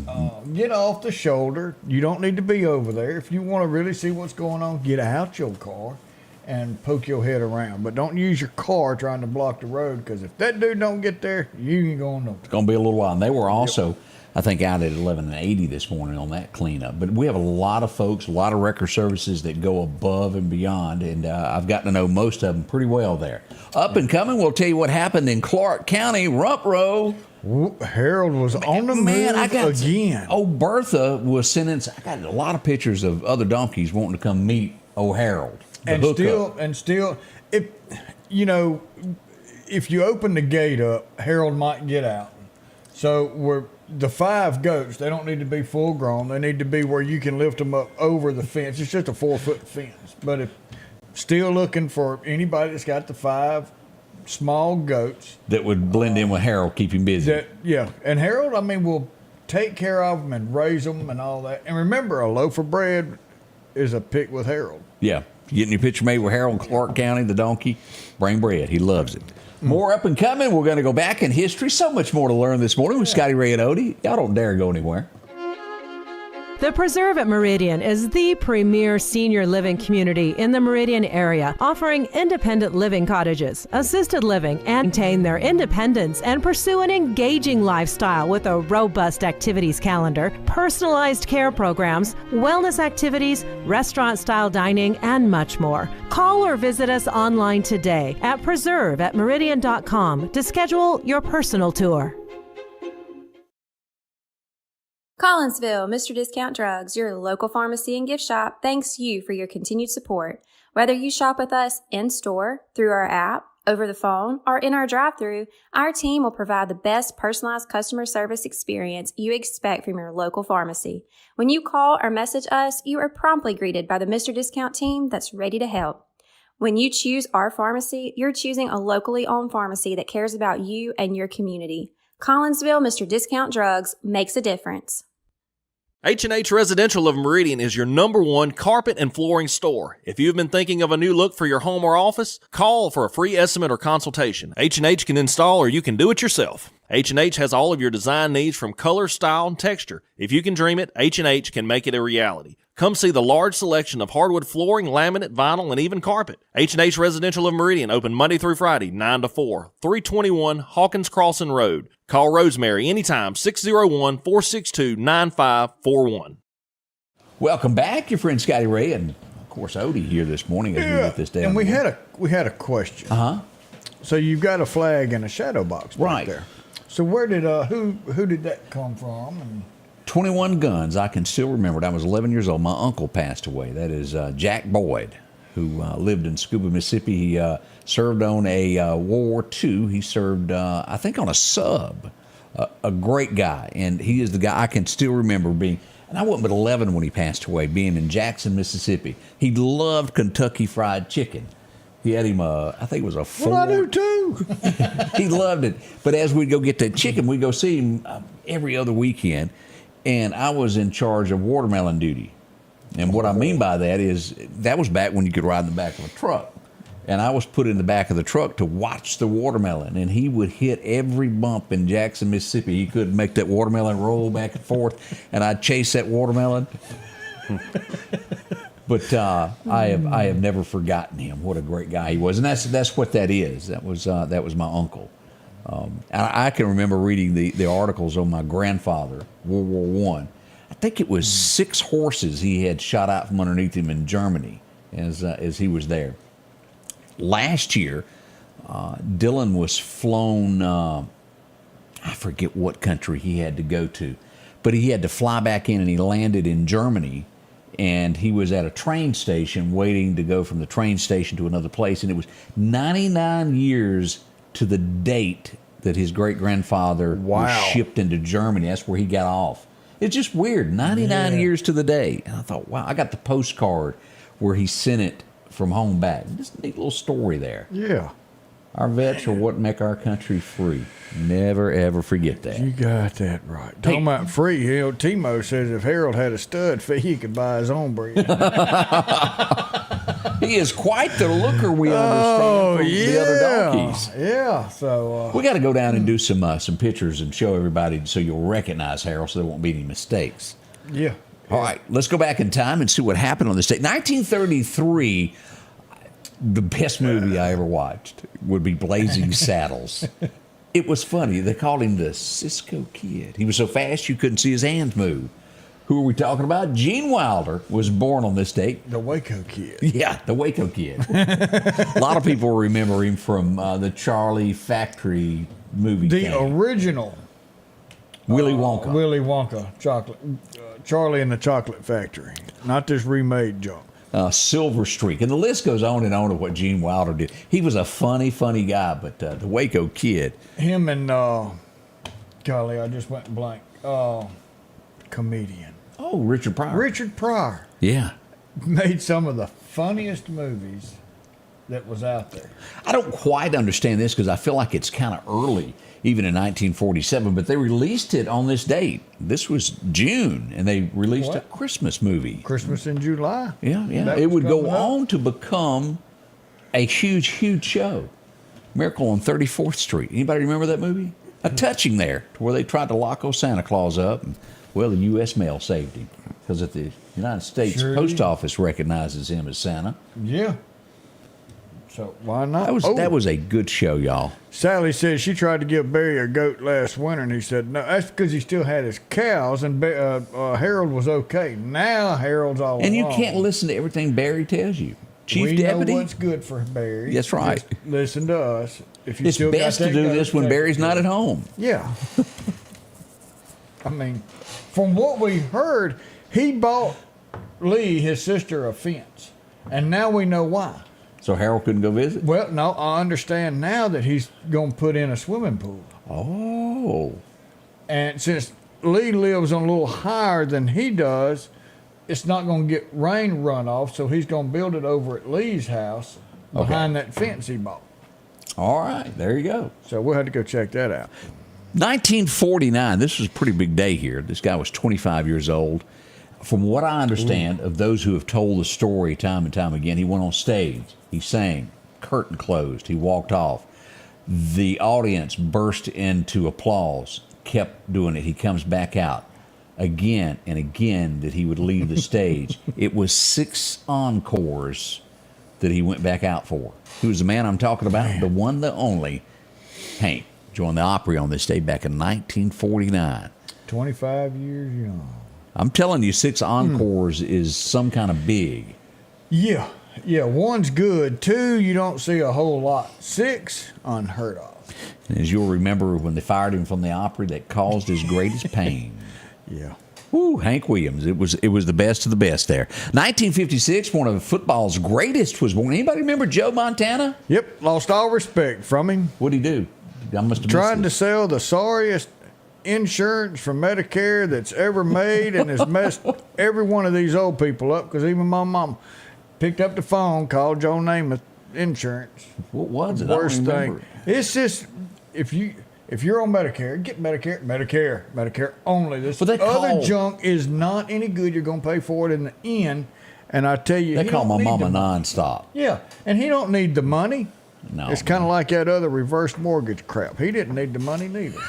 get off the shoulder. You don't need to be over there. If you want to really see what's going on, get out your car and poke your head around. But don't use your car trying to block the road, because if that dude don't get there, you ain't going nowhere. It's going to be a little while. And they were also, I think, out at 11 and 80 this morning on that cleanup. But we have a lot of folks, a lot of record services that go above and beyond, and I've gotten to know most of them pretty well there. Up and coming, we'll tell you what happened in Clark County, Rump Row. Harold was on the move again. Old Bertha was sentenced. I got a lot of pictures of other donkeys wanting to come meet old Harold. And still, if you open the gate up, Harold might get out. So the 5 goats, they don't need to be full grown. They need to be where you can lift them up over the fence. It's just a 4-foot fence. But if still looking for anybody that's got the 5 small goats that would blend in with Harold, keep him busy. And Harold, will take care of them and raise them and all that. And remember, a loaf of bread is a pick with Harold. Yeah. Getting your picture made with Harold in Clark County, the donkey, bring bread. He loves it. More up and coming. We're going to go back in history. So much more to learn this morning with Scotty Ray and Odie. Y'all don't dare go anywhere. The Preserve at Meridian is the premier senior living community in the Meridian area, offering independent living cottages, assisted living, and maintain their independence and pursue an engaging lifestyle with a robust activities calendar, personalized care programs, wellness activities, restaurant-style dining, and much more. Call or visit us online today at preserveatmeridian.com to schedule your personal tour. Collinsville, Mr. Discount Drugs, your local pharmacy and gift shop, thanks you for your continued support. Whether you shop with us in-store, through our app, Over the phone or in our drive-thru, our team will provide the best personalized customer service experience you expect from your local pharmacy. When you call or message us, you are promptly greeted by the Mr. Discount team that's ready to help. When you choose our pharmacy, you're choosing a locally owned pharmacy that cares about you and your community. Collinsville Mr. Discount Drugs makes a difference. H&H Residential of Meridian is your #1 carpet and flooring store. If you've been thinking of a new look for your home or office, call for a free estimate or consultation. H&H can install or you can do it yourself. H&H has all of your design needs from color, style, and texture. If you can dream it, H&H can make it a reality. Come see the large selection of hardwood flooring, laminate, vinyl, and even carpet. H&H Residential of Meridian, open Monday through Friday, 9 to 4, 321 Hawkins Crossing Road. Call Rosemary anytime, 601-462-9541. Welcome back, your friend Scotty Ray, and of course Odie here this morning as we get this down. And we had a question. So you've got a flag and a shadow box right there. So where did who did that come from? And 21 Guns. I can still remember it. I was 11 years old. My uncle passed away. That is Jack Boyd, who lived in Scuba, Mississippi. He served on a World War II. He served, I think, on a sub. A great guy, and he is the guy I can still remember being. And I wasn't but 11 when he passed away, being in Jackson, Mississippi. He loved Kentucky Fried Chicken. He had him, I think it was a 4. Well, I do too. He loved it. But as we'd go get that chicken, we'd go see him every other weekend. And I was in charge of watermelon duty. And what I mean by that is that was back when you could ride in the back of a truck. And I was put in the back of the truck to watch the watermelon. And he would hit every bump in Jackson, Mississippi. He couldn't make that watermelon roll back and forth. And I'd chase that watermelon. But I have never forgotten him. What a great guy he was. And that's what that is. That was my uncle. And I can remember reading the articles on my grandfather, World War I. I think it was 6 horses he had shot out from underneath him in Germany as he was there. Last year, Dylan was flown, I forget what country he had to go to, but he had to fly back in and he landed in Germany. And he was at a train station waiting to go from the train station to another place. And it was 99 years to the date that his great-grandfather was shipped into Germany. That's where he got off. It's just weird, 99 years to the day. And I thought, wow, I got the postcard where he sent it from home back. Just a neat little story there. Yeah. Our vets are what make our country free. Never, ever forget that. You got that right. Talking about free, Timo says if Harold had a stud fee, he could buy his own breed. He is quite the looker, we understand, from the other donkeys. Yeah, so... we got to go down and do some pictures and show everybody so you'll recognize Harold so there won't be any mistakes. Yeah. All right, let's go back in time and see what happened on this date. 1933, the best movie I ever watched would be Blazing Saddles. It was funny. They called him the Cisco Kid. He was so fast you couldn't see his hands move. Who are we talking about? Gene Wilder was born on this date. The Waco Kid. Yeah, the Waco Kid. A lot of people remember him from the Charlie Factory movie. The original. Willy Wonka. Willy Wonka chocolate. Charlie and the Chocolate Factory. Not this remade junk. Silver Streak. And the list goes on and on of what Gene Wilder did. He was a funny, funny guy, but the Waco Kid. Him and, golly, I just went blank. Comedian. Oh, Richard Pryor. Richard Pryor. Yeah. Made some of the funniest movies that was out there. I don't quite understand this because I feel like it's kind of early, even in 1947, but they released it on this date. This was June, and they released a Christmas movie. Christmas in July. Yeah. It would go on to become a huge, huge show. Miracle on 34th Street. Anybody remember that movie? A touching there, to where they tried to lock old Santa Claus up, and, well, the U.S. mail saved him because if the United States Post Office recognizes him as Santa. Yeah. So why not? That was a good show, y'all. Sally said she tried to give Barry a goat last winter, and he said no. That's because he still had his cows, and Harold was okay. Now Harold's all and alone. You can't listen to everything Barry tells you. Chief we Deputy. know what's good for Barry. That's right. Just listen to us. If you it's still best got to do this when Barry's not at home. Yeah. I mean, from what we heard, he bought Lee, his sister, a fence, and now we know why. So Harold couldn't go visit? Well, no, I understand now that he's going to put in a swimming pool. Oh. And since Lee lives on a little higher than he does, it's not going to get rain runoff, so he's going to build it over at Lee's house behind that fence he bought. All right, there you go. So we'll have to go check that out. 1949, this was a pretty big day here. This guy was 25 years old. From what I understand of those who have told the story time and time again, he went on stage, he sang, curtain closed, he walked off. The audience burst into applause, kept doing it. He comes back out again and again that he would leave the stage. It was 6 encores that he went back out for. He was the man I'm talking about, the one, the only, Hank. Joined the Opry on this day back in 1949. 25 years young. I'm telling you, 6 encores is some kind of big. Yeah. Yeah, 1's good. 2, you don't see a whole lot. 6, unheard of. And as you'll remember, when they fired him from the Opry, that caused his greatest pain. Yeah. Woo, Hank Williams. It was the best of the best there. 1956, one of football's greatest was born. Anybody remember Joe Montana? Yep, lost all respect from him. What'd he do? I must have Trying to missed sell the sorriest insurance from Medicare that's ever made, and has messed every one of these old people up, because even my mom picked up the phone, called Joe Namath Insurance. What was it? Worst I don't thing. remember. It's just, if you're on Medicare, get Medicare only. This But they other call- junk is not any good. You're going to pay for it in the end. And I tell you, They he call don't my need mama the money. nonstop. Yeah, and he don't need the money. No. It's kind of like that other reverse mortgage crap. He didn't need the money neither.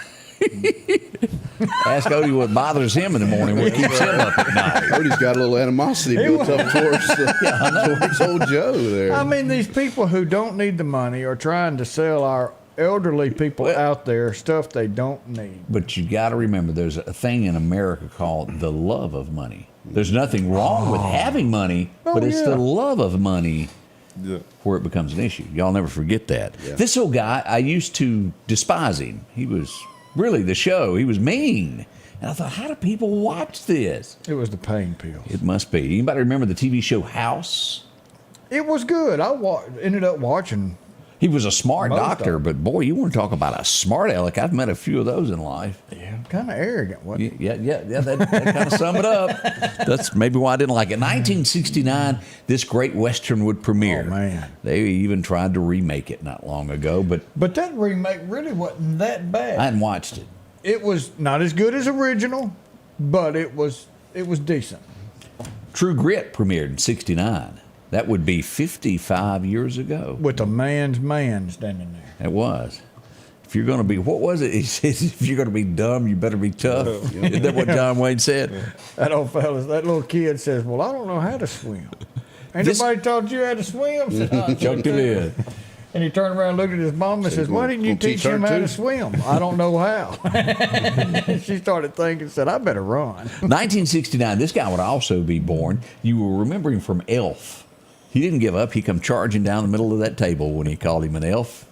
Ask Odie what bothers him in the morning, what keeps him up at night. Odie's got a little animosity built up towards old Joe there. I mean, these people who don't need the money are trying to sell our elderly people out there stuff they don't need. But you got to remember, there's a thing in America called the love of money. There's nothing wrong with having money, but it's the love of money where it becomes an issue. Y'all never forget that. Yeah. This old guy, I used to despise him. He was really the show. He was mean. And I thought, how do people watch this? It was the pain pills. It must be. Anybody remember the TV show House? It was good. I ended up watching. He was a smart Most doctor, of but boy, you want to talk about a smart aleck. I've met a few of those in life. Yeah, kind of arrogant, wasn't he? Yeah, that kind of sum it up. That's maybe why I didn't like it. 1969, this great Western would premiere. Oh, man. They even tried to remake it not long ago, but But that remake really wasn't that bad. I hadn't watched it. It was not as good as original, but it was decent. True Grit premiered in 69. That would be 55 years ago. With a man's man standing there. It was. If you're going to be, what was it? He said, if you're going to be dumb, you better be tough. Isn't that what John Wayne said? That old fella, that little kid says, "Well, I don't know how to swim." Ain't nobody taught you how to swim? Said, "I Chucked it in. And he turned around and looked at his mom and says, "Why didn't you teach him how to swim?" "I don't know how." She started thinking, said, "I better run." 1969, this guy would also be born. You will remember him from Elf. He didn't give up. He come charging down the middle of that table when he called him an elf.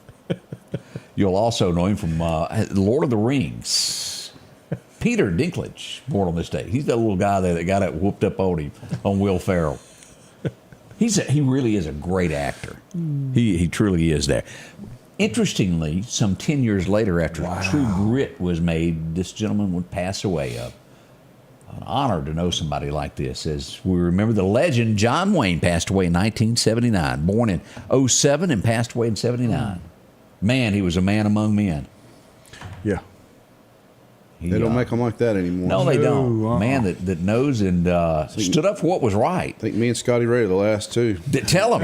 You'll also know him from Lord of the Rings. Peter Dinklage, born on this day. He's that little guy there that got it whooped up on him, on Will Ferrell. He really is a great actor. He truly is there. Interestingly, some 10 years later, after True Grit was made, this gentleman would pass away. An honor to know somebody like this. As we remember, the legend John Wayne passed away in 1979. Born in 07 and passed away in 79. Man, he was a man among men. Yeah. They don't make them like that anymore. No, they don't. Man that knows and stood up for what was right. I think me and Scotty Ray are the last two. Tell him.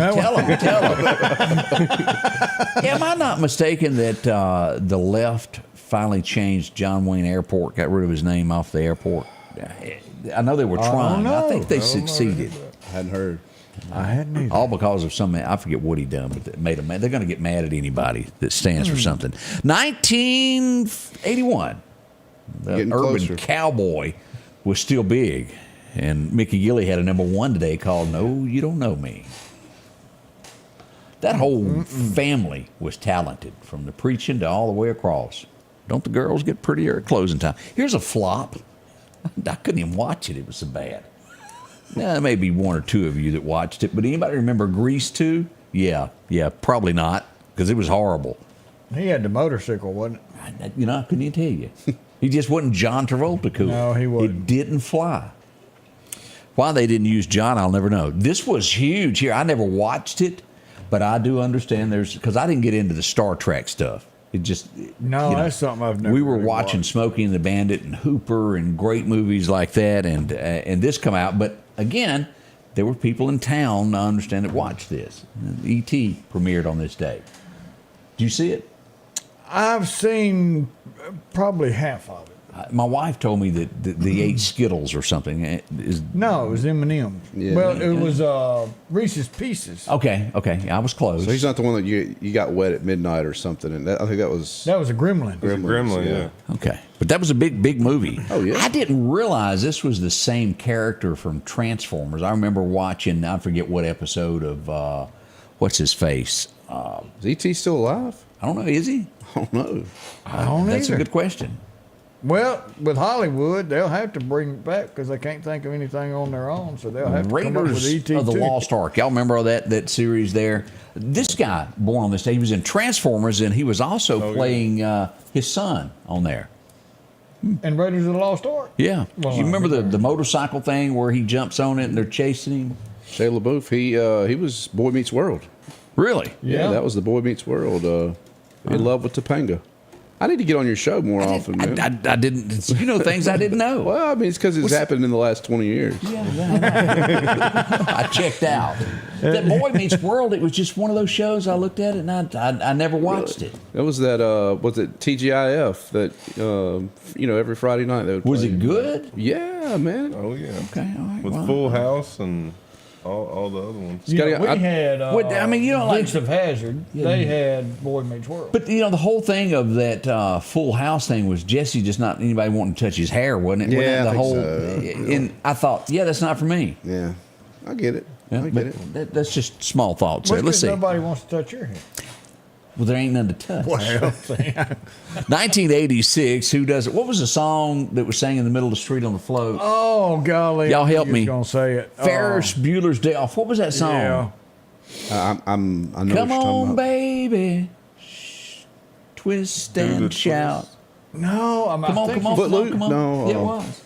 Am I not mistaken that the left finally changed John Wayne Airport, got rid of his name off the airport? I know they were trying. I think they succeeded. I hadn't heard. I hadn't either. All because of some, I forget what he done, but that made them mad. They're going to get mad at anybody that stands for something. 1981, the Getting Urban closer. Cowboy was still big. And Mickey Gilley had a #1 today called No, You Don't Know Me. That whole family was talented, from the preaching to all the way across. Don't the girls get prettier at closing time? Here's a flop. I couldn't even watch it. It was so bad. Now, there may be one or two of you that watched it, but anybody remember Grease 2? Yeah, probably not, because it was horrible. He had the motorcycle, wasn't it? You know, I couldn't even tell you. He just wasn't John Travolta cool. No, he wasn't. It didn't fly. Why they didn't use John, I'll never know. This was huge here. I never watched it, but I do understand because I didn't get into the Star Trek stuff. It just that's something I've never. We were really watching watched. Smokey and the Bandit and Hooper and great movies like that, and this come out. But again, there were people in town, I understand, that watched this. E.T. premiered on this day. Did you see it? I've seen probably half of it. My wife told me that they ate Skittles or something. No, it was M&M's. Yeah. Well, it was Reese's Pieces. Okay, I was close. So he's not the one that you got wet at midnight or something. And I think that was That was a Gremlin. Gremlin, yeah. Okay, but that was a big movie. Oh, yeah. I didn't realize this was the same character from Transformers. I remember watching, I forget what episode of, what's his face? Is E.T. still alive? I don't know, is he? I don't know. I don't That's either. a good question. Well, with Hollywood, they'll have to bring it back because they can't think of anything on their own, so they'll have to come up with Raiders E.T. of the too. Lost Ark. Y'all remember all that series there? This guy, born on this day, he was in Transformers, and he was also playing his son on there. And Raiders of the Lost Ark. Yeah. Well, You remember the motorcycle thing where he jumps on it and they're chasing him? Shia LaBeouf, he was Boy Meets World. Really? Yeah, that was the Boy Meets World. In love with Topanga. I need to get on your show more often, man. I didn't. You know things I didn't know. Well, I mean, it's because it's happened in the last 20 years. I checked out. That Boy Meets World, it was just one of those shows I looked at it and I never watched it. That was was it TGIF that, every Friday night they would Was play. it good? Yeah, man. Oh, yeah. Okay, all right. With Full House and all the other ones. You know, Scotty, we had Dukes of Hazzard. Yeah. They had Boy Meets World. But, the whole thing of that Full House thing was Jesse just not anybody wanting to touch his hair, wasn't it? Yeah, Wasn't that I the think whole, so. And I thought, that's not for me. Yeah, I get it. Yeah, I get it. That's just small thoughts. Well, There. Let's see. nobody wants to touch your hair. Well, there ain't none to touch. Well, 1986, who does it? What was the song that was sang in the middle of the street on the float? oh golly! Y'all help I knew me. you was gonna say it. Ferris Bueller's Day Off. What was that song? Yeah. I know Come what you're talking on, about. baby. Twist Do the and shout. No, Come on, come on, Footloose? come on. No, Yeah, it was.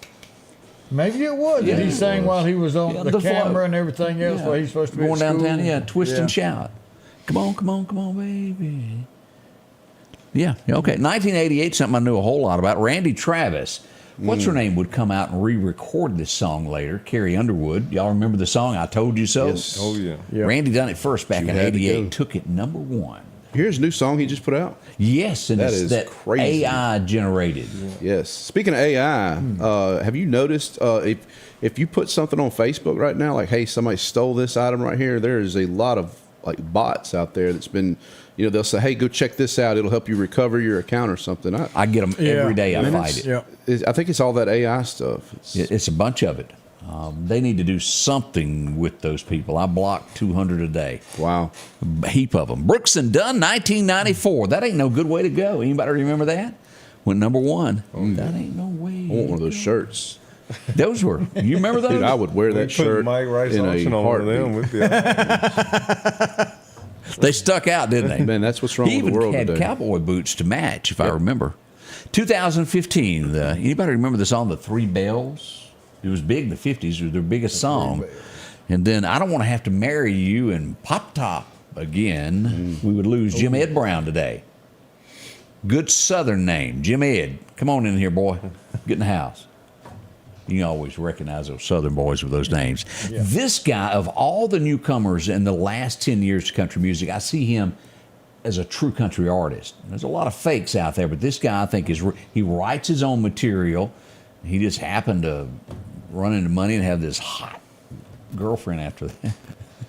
Maybe it was. Yeah, Did he it sang while he was on Yeah, the the camera float. and everything else while he's supposed to be Going at school? downtown, twist Yeah. and shout. Come on, come on, come on, baby. Yeah, okay. 1988, something I knew a whole lot about. Randy Travis. What's her name would come out and re-record this song later? Carrie Underwood. Y'all remember the song "I Told You So"? Yes. Oh, yeah. Yeah. Randy done it first back You in had to '88. go. Took it number one. Here's a new song he just put out. Yes, and That it's is that crazy. AI generated. Yes. Speaking of AI, have you noticed if you put something on Facebook right now, like, hey, somebody stole this item right here, there is a lot of like bots out there that's been, they'll say, hey, go check this out. It'll help you recover your account or something. I get them every day. I fight it. Yeah. I think it's all that AI stuff. It's a bunch of it. They need to do something with those people. I block 200 a day. Wow. A heap of them. Brooks and Dunn, 1994. That ain't no good way to go. Anybody remember that? Went number one. That ain't no way. I want one of those shirts. Those were. You remember those? Dude, I would wear that Put shirt Mike Rice in a auction on one of them. heartbeat. We'd be out. They stuck out, didn't they? Man, that's what's wrong He with the world even had today. cowboy boots to match, if I remember. 2015. Anybody remember the song "The Three Bells"? It was big in the 50s. It was their biggest song. And then "I Don't Want to Have to Marry You" and "Pop Top" again. We would lose Jim Ed Brown today. Good Southern name, Jim Ed. Come on in here, boy. Get in the house. You can always recognize those Southern boys with those names. Yeah. This guy, of all the newcomers in the last 10 years to country music, I see him as a true country artist. There's a lot of fakes out there, but this guy, I think, he writes his own material. He just happened to run into money and have this hot girlfriend after that.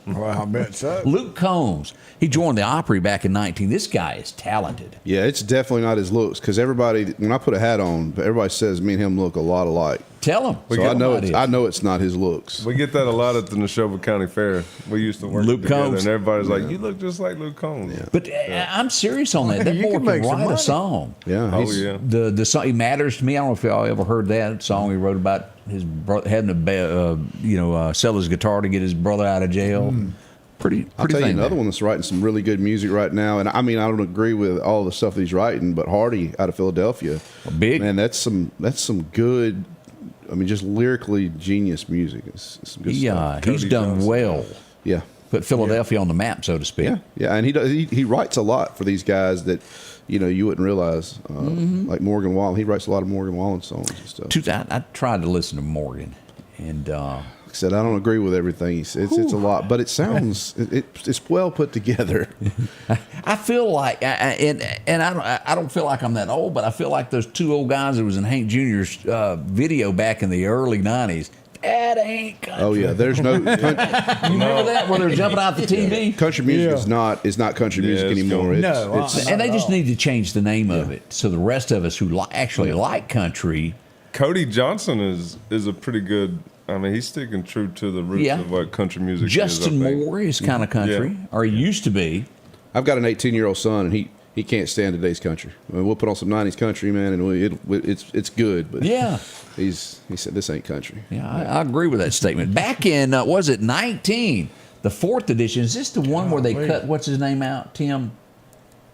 Well, I bet so. Luke Combs. He joined the Opry back in 19. This guy is talented. Yeah, it's definitely not his looks because everybody, when I put a hat on, everybody says me and him look a lot alike. Tell him. So I know it's not his looks. We get that a lot at the Neshoba County Fair. We used to work Luke together, Combs. and everybody's like, "You look just like Luke Combs." Yeah. But I'm serious on that. That You boy can can make some write money. a song. Yeah. Oh yeah. The song "He Matters to Me." I don't know if y'all ever heard that song he wrote about his brother having to sell his guitar to get his brother out of jail. I'll tell you thing another there. one that's writing some really good music right now. And I mean, I don't agree with all the stuff that he's writing, but Hardy out of Philadelphia, big man, that's some good. I mean, just lyrically genius music. It's some good stuff. He's Cody done Johnson. well. Yeah, Put Philadelphia on the map, so to speak. Yeah, and he writes a lot for these guys that you wouldn't realize, like Morgan Wallen. He writes a lot of Morgan Wallen songs and stuff. I tried to listen to Morgan, and like I said, I don't agree with everything he says. It's a lot, but it sounds it's well put together. I feel like, and I don't feel like I'm that old, but I feel like those two old guys that was in Hank Jr.'s video back in the early '90s. That ain't country. Oh yeah, there's no. You remember that when they're jumping out the TV? Country music is not country music anymore. And they just need to change the name of it so the rest of us who actually like country. Cody Johnson is a pretty good. I mean, he's sticking true to the roots of what country music Justin is. I think. Moore is kind of country, or he used to be. I've got an 18-year-old son, and he can't stand today's country. I mean, we'll put on some '90s country, man, and it's good. But he said this ain't country. Yeah, I agree with that statement. Back in was it 19, the 4th edition? Is this the one where they cut what's his name out? Tim,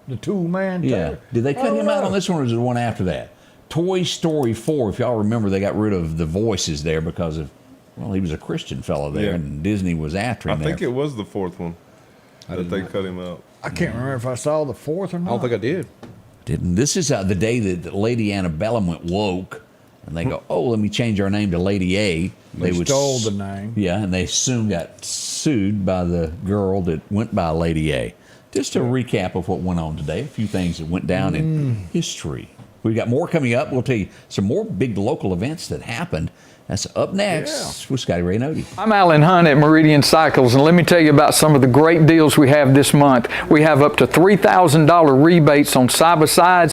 the Tool Man. Yeah, did they cut him out on this one, or is it the one after that? Toy Story 4. If y'all remember, they got rid of the voices there because of he was a Christian fellow there, and Disney was after him. I think it was the 4th one that they cut him out. I can't remember if I saw the 4th or not. I don't think I did. Didn't. This is the day that Lady Antebellum went woke, and they go, let me change our name to Lady A. They stole the name. Yeah, and they soon got sued by the girl that went by Lady A. Just a recap of what went on today, a few things that went down in history. We've got more coming up. We'll tell you some more big local events that happened. That's up next with Scotty Ray Report. I'm Alan Hunt at Meridian Cycles, and let me tell you about some of the great deals we have this month. We have up to $3,000 rebates on side-by-sides.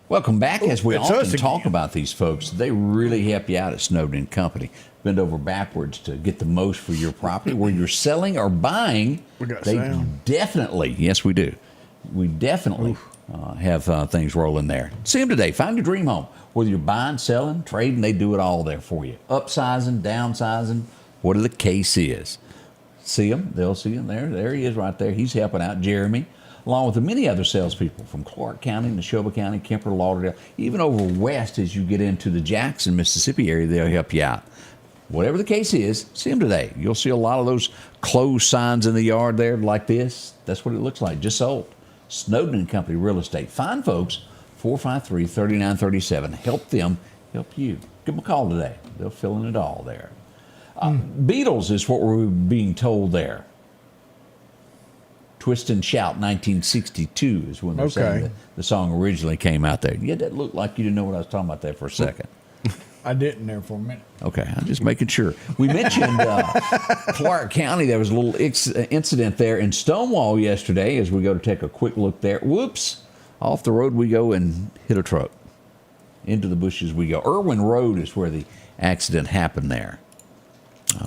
Welcome back. As we often talk about these folks, they really help you out at Snowden & Company. Bend over backwards to get the most for your property. Where you're selling or buying, they definitely, yes we do, we definitely have things rolling there. See them today. Find your dream home. Whether you're buying, selling, trading, they do it all there for you. Upsizing, downsizing, whatever the case is. See them. They'll see him there. There he is right there. He's helping out Jeremy, along with the many other salespeople from Clark County, Neshoba County, Kemper, Lauderdale, even over west as you get into the Jackson, Mississippi area, they'll help you out. Whatever the case is, see them today. You'll see a lot of those closed signs in the yard there like this. That's what it looks like. Just sold. Snowden & Company Real Estate. Fine folks, 453-3937. Help them help you. Give them a call today. They'll fill in it all there. Beatles is what we're being told there. Twist and Shout, 1962 is when they're saying the song originally came out there. Yeah, that looked like you didn't know what I was talking about there for a second. I didn't there for a minute. Okay, I'm just making sure. We mentioned Clark County. There was a little incident there in Stonewall yesterday as we go to take a quick look there. Whoops, off the road we go and hit a truck. Into the bushes we go. Irwin Road is where the accident happened there.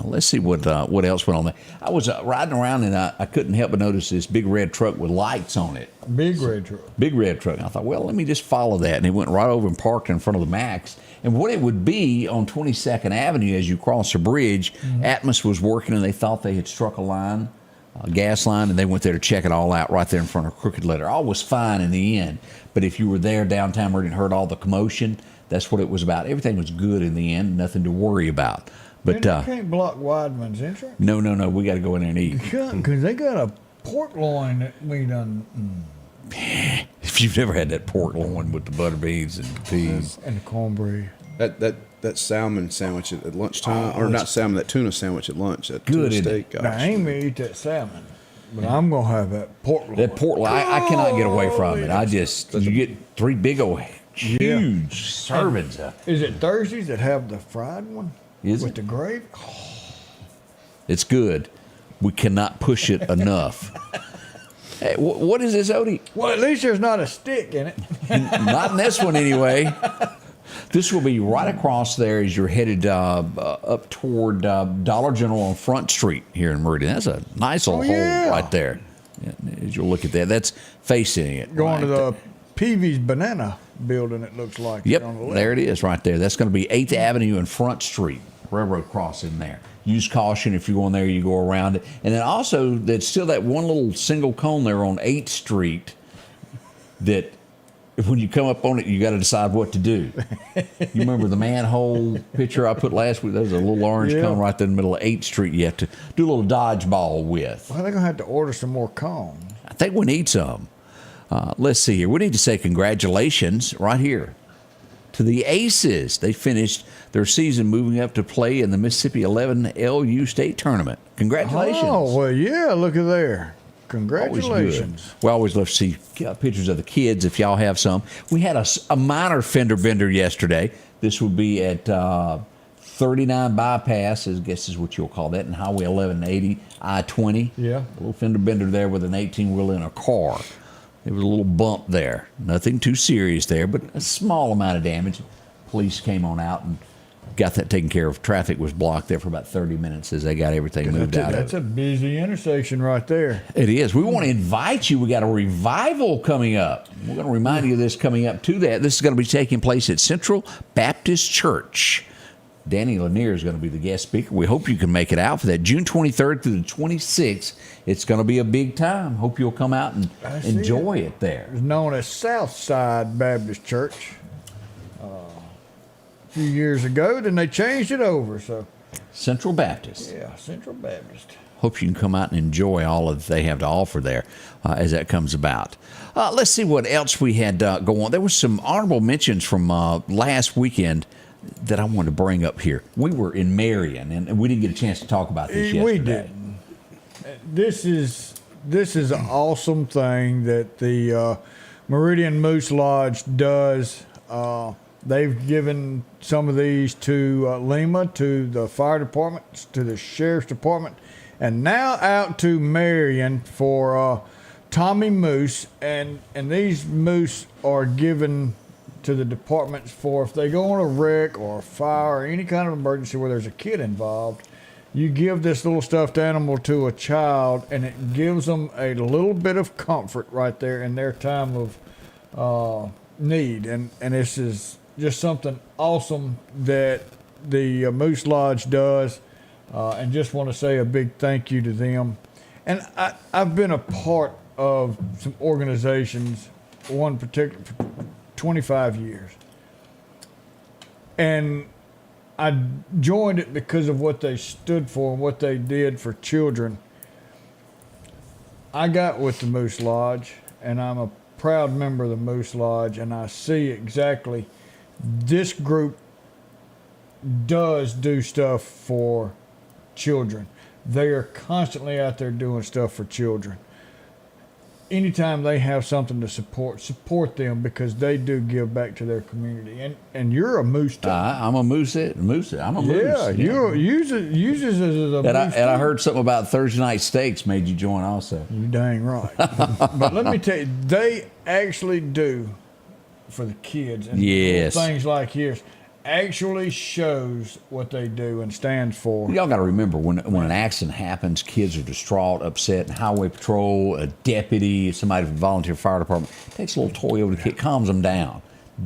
Let's see what else went on there. I was riding around and I couldn't help but notice this big red truck with lights on it. Big red truck. Big red truck. And I thought, well, let me just follow that. And it went right over and parked in front of the Max. And what it would be on 22nd Avenue as you cross the bridge, Atmos was working and they thought they had struck a line gas line, and they went there to check it all out right there in front of Crooked Letter. All was fine in the end, but if you were there downtown Meridian and heard all the commotion, that's what it was about. Everything was good in the end, nothing to worry about. But you can't block Weidman's entrance. No, we got to go in there and eat. Because they got a pork loin that we done. If you've never had that pork loin with the butter beans and the peas and the cornbread, that salmon sandwich at lunchtime, or not salmon, that tuna sandwich at lunch, that good tuna steak. Gosh. Now, I ain't gonna eat that salmon, but I'm gonna have that pork loin. That pork loin, I cannot get away from it. You get 3 big old huge servings of it. Is it Thursdays that have the fried one? With the gravy? It's good. We cannot push it enough. Hey, what is this, Odie? Well, at least there's not a stick in it. Not in this one, anyway. This will be right across there as you're headed up toward Dollar General on Front Street here in Meridian. That's a nice little hole right there. As you look at that, that's facing it. Going to the Peavy's Banana Building, it looks like. Yep, on the left. there it is right there. That's going to be 8th Avenue and Front Street, railroad crossing there. Use caution if you go in there, you go around it. And then also, there's still that one little single cone there on 8th Street that when you come up on it, you got to decide what to do. You remember the manhole picture I put last week? There's a little orange cone right there in the middle of 8th Street you have to do a little dodgeball with. Well, they're going to have to order some more cones. I think we need some. Let's see here. We need to say congratulations right here to the Aces. They finished their season moving up to play in the Mississippi 11 LU State Tournament. Congratulations. Oh, well, yeah, look at there. Congratulations. We always love to see pictures of the kids if y'all have some. We had a minor fender bender yesterday. This would be at 39 bypass, I guess is what you'll call that, and Highway 1180, I-20. Yeah. A little fender bender there with an 18-wheeler in a car. There was a little bump there. Nothing too serious there, but a small amount of damage. Police came on out and got that taken care of. Traffic was blocked there for about 30 minutes as they got everything moved out of it. That's a busy intersection right there. It is. We want to invite you. We got a revival coming up. We're going to remind you of this coming up to that. This is going to be taking place at Central Baptist Church. Danny Lanier is going to be the guest speaker. We hope you can make it out for that. June 23rd through the 26th. It's going to be a big time. Hope you'll come out and enjoy it there. It's known as Southside Baptist Church. A few years ago, then they changed it over. So Central Baptist. Yeah, Central Baptist. Hope you can come out and enjoy all that they have to offer there as that comes about. Let's see what else we had go on. There was some honorable mentions from last weekend that I wanted to bring up here. We were in Meridian, and we didn't get a chance to talk about this yesterday. We didn't. This is an awesome thing that the Meridian Moose Lodge does. They've given some of these to Lima, to the fire department, to the sheriff's department, and now out to Meridian for Tommy Moose. And these moose are given to the departments for if they go on a wreck or a fire or any kind of emergency where there's a kid involved. You give this little stuffed animal to a child, and it gives them a little bit of comfort right there in their time of need. And this is just something awesome that the Moose Lodge does, and just want to say a big thank you to them. And I've been a part of some organizations, one particular, for 25 years. And I joined it because of what they stood for and what they did for children. I got with the Moose Lodge, and I'm a proud member of the Moose Lodge, and I see exactly this group does do stuff for children. They are constantly out there doing stuff for children. Anytime they have something to support them, because they do give back to their community. And you're a moose too. I'm a moose. I'm a moose. Yeah, you use it as a moose. And I heard something about Thursday night steaks made you join also. You dang right. But let me tell you, they actually do for the kids. And things like this actually shows what they do and stands for. Y'all got to remember, when an accident happens, kids are distraught, upset, and highway patrol, a deputy, somebody from volunteer fire department takes a little Toyota kit, calms them down.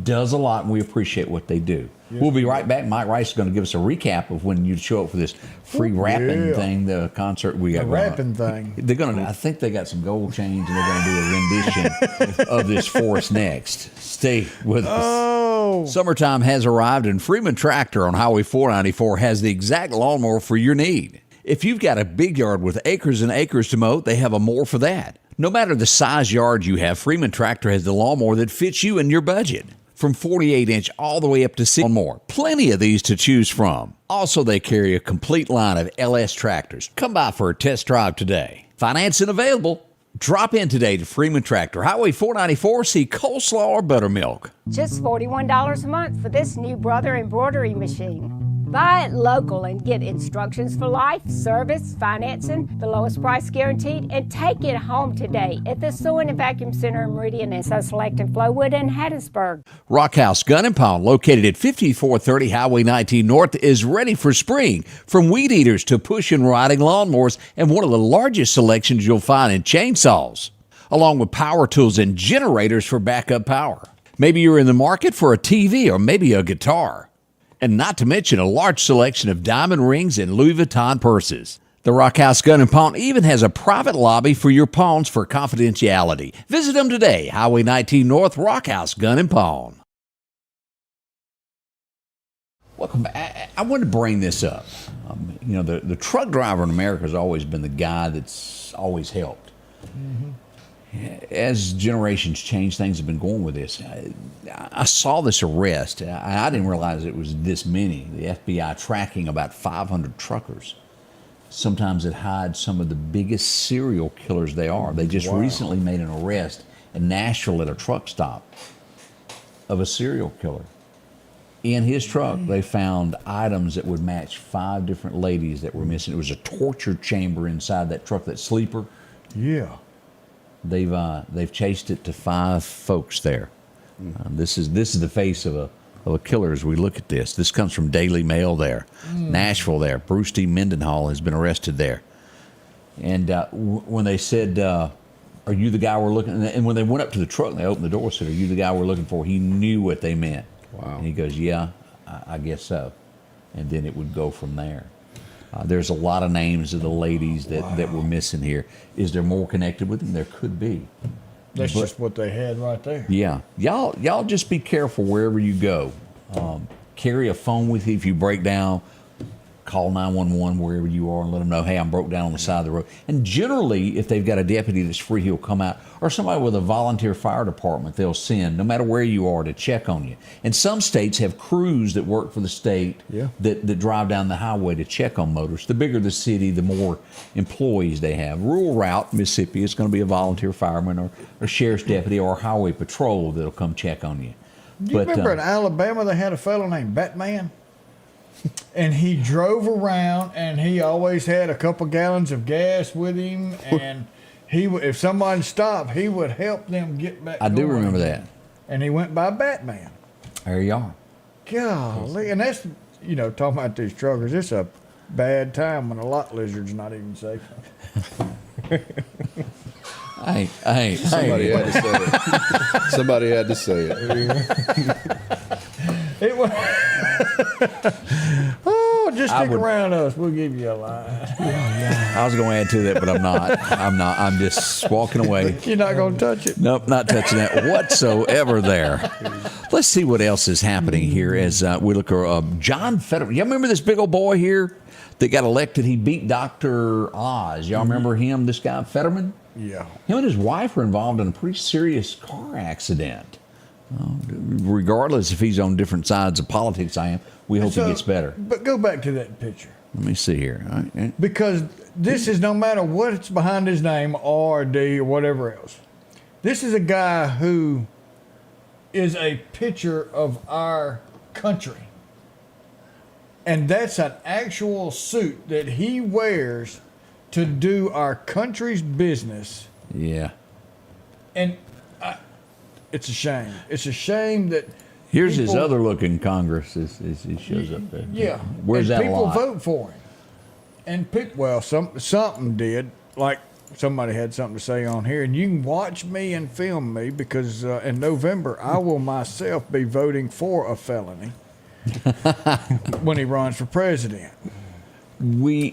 does a lot, and we appreciate what they do. Yes, We'll be right back. Mike Rice is going to give us a recap of when you show up for this free rapping thing, the concert we got. The rapping thing. They're going to. I think they got some gold chains, and they're going to do a rendition of this for us next. Stay with us. Oh. Summertime has arrived, and Freeman Tractor on Highway 494 has the exact lawnmower for your need. If you've got a big yard with acres and acres to mow, they have a mower for that. No matter the size yard you have, Freeman Tractor has the lawnmower that fits you and your budget. From 48-inch all the way up to 6 or more. Plenty of these to choose from. Also, they carry a complete line of LS tractors. Come by for a test drive today. Financing available. Drop in today to Freeman Tractor, Highway 494, see coleslaw or buttermilk. Just $41 a month for this new Brother embroidery machine. Buy it local and get instructions for life, service, financing, the lowest price guaranteed, and take it home today at the Sewing and Vacuum Center in Meridian and Select and Flowood in Hattiesburg. Rockhouse Gun and Pound, located at 5430 Highway 19 North, is ready for spring. From weed eaters to push and riding lawnmowers, and one of the largest selections you'll find in chainsaws, along with power tools and generators for backup power. Maybe you're in the market for a TV or maybe a guitar. And not to mention a large selection of diamond rings and Louis Vuitton purses. The Rockhouse Gun and Pawn even has a private lobby for your pawns for confidentiality. Visit them today, Highway 19 North, Rockhouse Gun and Pawn. Welcome back. I wanted to bring this up. The truck driver in America has always been the guy that's always helped. Mm-hmm. As generations change, things have been going with this. I saw this arrest. I didn't realize it was this many. The FBI tracking about 500 truckers. Sometimes it hides some of the biggest serial killers they are. They just recently made an arrest in Nashville at a truck stop of a serial killer. In his truck, they found items that would match 5 different ladies that were missing. It was a torture chamber inside that truck, that sleeper. Yeah. They've chased it to 5 folks there. This is the face of a killer as we look at this. This comes from Daily Mail there. Nashville there. Bruce T. Mendenhall has been arrested there. And when they said, are you the guy we're looking, and when they went up to the truck and they opened the door and said, are you the guy we're looking for, he knew what they meant. Wow. And he goes, yeah, I guess so. And then it would go from there. There's a lot of names of the ladies that were missing here. Is there more connected with them? There could be. That's just what they had right there. Yeah. Y'all just be careful wherever you go. Carry a phone with you if you break down. Call 911 wherever you are and let them know, hey, I'm broke down on the side of the road. And generally, if they've got a deputy that's free, he'll come out. Or somebody with a volunteer fire department they'll send, no matter where you are, to check on you. And some states have crews that work for the state that drive down the highway to check on motorists. The bigger the city, the more employees they have. Rural route, Mississippi, it's going to be a volunteer fireman or a sheriff's deputy or a highway patrol that'll come check on you. Do you remember in Alabama they had a fellow named Batman? And he drove around, and he always had a couple gallons of gas with him. And if somebody stopped, he would help them get back. I do remember that. And he went by Batman. There you are. Golly, and that's talking about these truckers. It's a bad time when a lot lizard's not even safe. Somebody had to say it. Somebody had to say it. It was. Just stick around us. We'll give you a line. I was going to add to that, but I'm not. I'm just walking away. You're not going to touch it? Nope, not touching that whatsoever there. Let's see what else is happening here as we look at John Fetterman. Y'all remember this big old boy here that got elected? He beat Dr. Oz. Y'all remember him, this guy, Fetterman? Yeah. Him and his wife were involved in a pretty serious car accident. Regardless if he's on different sides of politics I am, we hope he gets better. But go back to that picture. Let me see here. Because this is no matter what's behind his name, R.D. or whatever else. This is a guy who is a picture of our country. And that's an actual suit that he wears to do our country's business. Yeah. And it's a shame. It's a shame that here's his other look in Congress as he shows up there. Yeah. Where's and that people lot? vote for him. And something did. Like somebody had something to say on here, and you can watch me and film me because in November I will myself be voting for a felony when he runs for president. We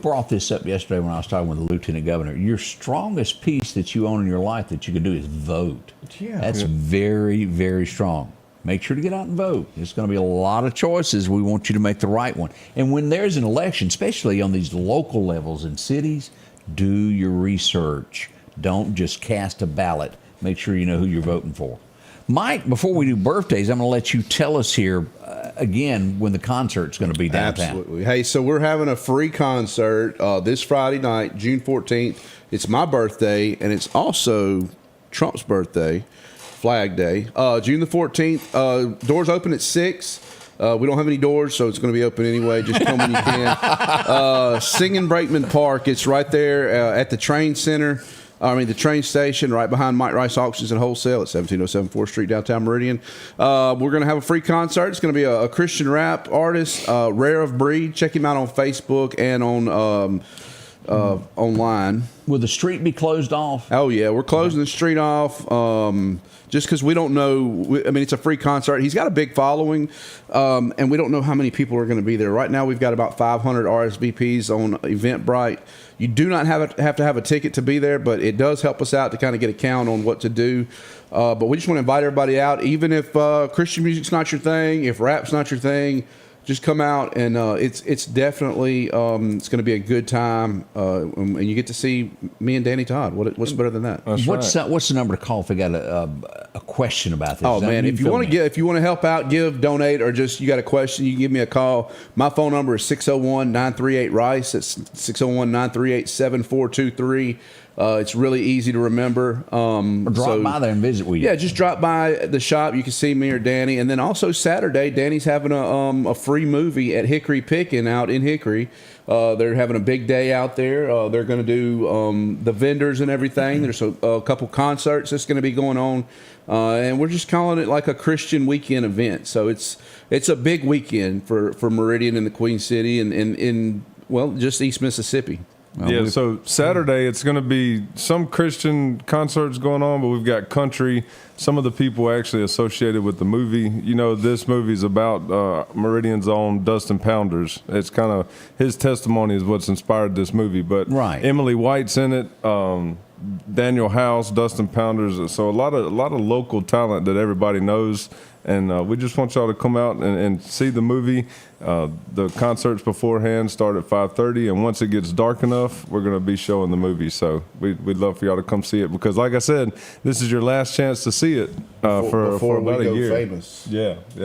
brought this up yesterday when I was talking with the lieutenant governor. Your strongest piece that you own in your life that you can do is vote. Yeah. That's very, very strong. Make sure to get out and vote. There's going to be a lot of choices. We want you to make the right one. And when there's an election, especially on these local levels in cities, do your research. Don't just cast a ballot. Make sure you know who you're voting for. Mike, before we do birthdays, I'm going to let you tell us here again when the concert's going to be downtown. Absolutely. Hey, so we're having a free concert this Friday night, June 14th. It's my birthday, and it's also Trump's birthday, Flag Day. June the 14th. Doors open at 6. We don't have any doors, so it's going to be open anyway. Just come when you can. Singing Brakeman Park. It's right there at the train center. The train station right behind Mike Rice Auctions and Wholesale at 1707 4th Street, downtown Meridian. We're going to have a free concert. It's going to be a Christian rap artist, Rare of Breed. Check him out on Facebook and on online. Will the street be closed off? Oh, yeah. We're closing the street off just because we don't know. It's a free concert. He's got a big following, and we don't know how many people are going to be there. Right now, we've got about 500 RSVPs on Eventbrite. You do not have to have a ticket to be there, but it does help us out to kind of get a count on what to do. But we just want to invite everybody out, even if Christian music's not your thing, if rap's not your thing. Just come out, and it's definitely it's going to be a good time, and you get to see me and Danny Todd. What's better than that? What's the number to call if we got a question about this? Oh man, if you want to help out, donate, or just you got a question, you can give me a call. My phone number is 601-938-RICE. It's 601-938-7423. It's really easy to remember. Or drop by there and visit with you. Yeah, just drop by the shop. You can see me or Danny. And then also Saturday, Danny's having a free movie at Hickory Pickin' out in Hickory. They're having a big day out there. They're going to do the vendors and everything. There's a couple concerts that's going to be going on. And we're just calling it like a Christian weekend event. So it's a big weekend for Meridian and the Queen City and in just East Mississippi. So Saturday it's going to be some Christian concerts going on, but we've got country. Some of the people actually associated with the movie. This movie's about Meridian's own Dustin Pounders. It's kind of his testimony is what's inspired this movie. But right. Emily White's in it. Daniel House, Dustin Pounders. So a lot of local talent that everybody knows. And we just want y'all to come out and see the movie. The concerts beforehand start at 5:30, and once it gets dark enough, we're going to be showing the movie. So we'd love for y'all to come see it because, like I said, this is your last chance to see it for about a year. Famous. Yeah. We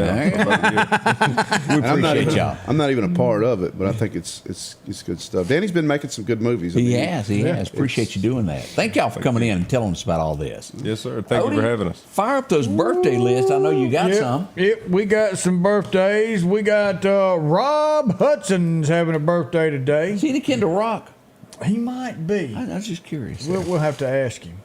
appreciate y'all. I'm not even a part of it, but I think it's good stuff. Danny's been making some good movies. He has. Appreciate you doing that. Thank y'all for coming in and telling us about all this. Yes, sir. Thank you for having us. Fire up those birthday lists. I know you got some. Yep, we got some birthdays. We got Rob Hudson's having a birthday today. Is he the kin to Rock? He might be. I was just curious. We'll have to ask him.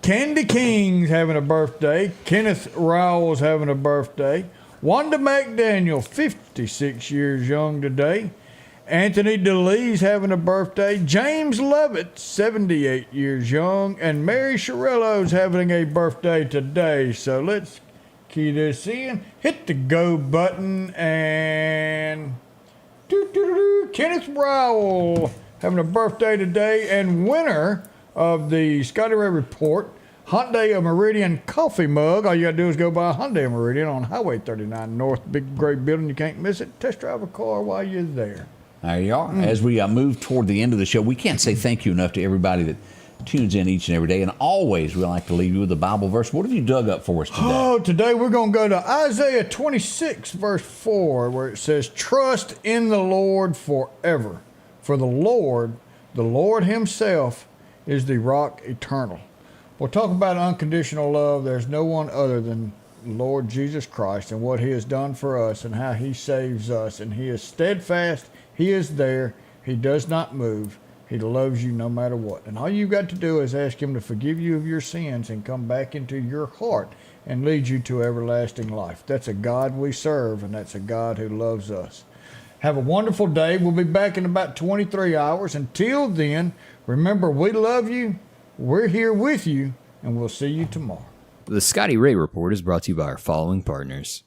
Candy King's having a birthday. Kenneth Rowell's having a birthday. Wanda McDaniel, 56 years young today. Anthony DeLee's having a birthday. James Lovett, 78 years young. And Mary Shirello's having a birthday today. So let's key this in. Hit the go button and Kenneth Rowell having a birthday today, and winner of the Scotty Ray Report Hyundai of Meridian coffee mug. All you got to do is go by Hyundai of Meridian on Highway 39 North, big gray building. You can't miss it. Test drive a car while you're there. There you are. As we move toward the end of the show, we can't say thank you enough to everybody that tunes in each and every day. And always we like to leave you with a Bible verse. What have you dug up for us today? Oh, today we're going to go to Isaiah 26, verse 4, where it says, "Trust in the Lord forever. For the Lord himself is the rock eternal." We'll talk about unconditional love. There's no one other than Lord Jesus Christ and what he has done for us and how he saves us. And he is steadfast. He is there. He does not move. He loves you no matter what. And all you've got to do is ask him to forgive you of your sins and come back into your heart and lead you to everlasting life. That's a God we serve, and that's a God who loves us. Have a wonderful day. We'll be back in about 23 hours. Until then, remember, we love you, we're here with you, and we'll see you tomorrow. The Scotty Ray Report is brought to you by our following partners.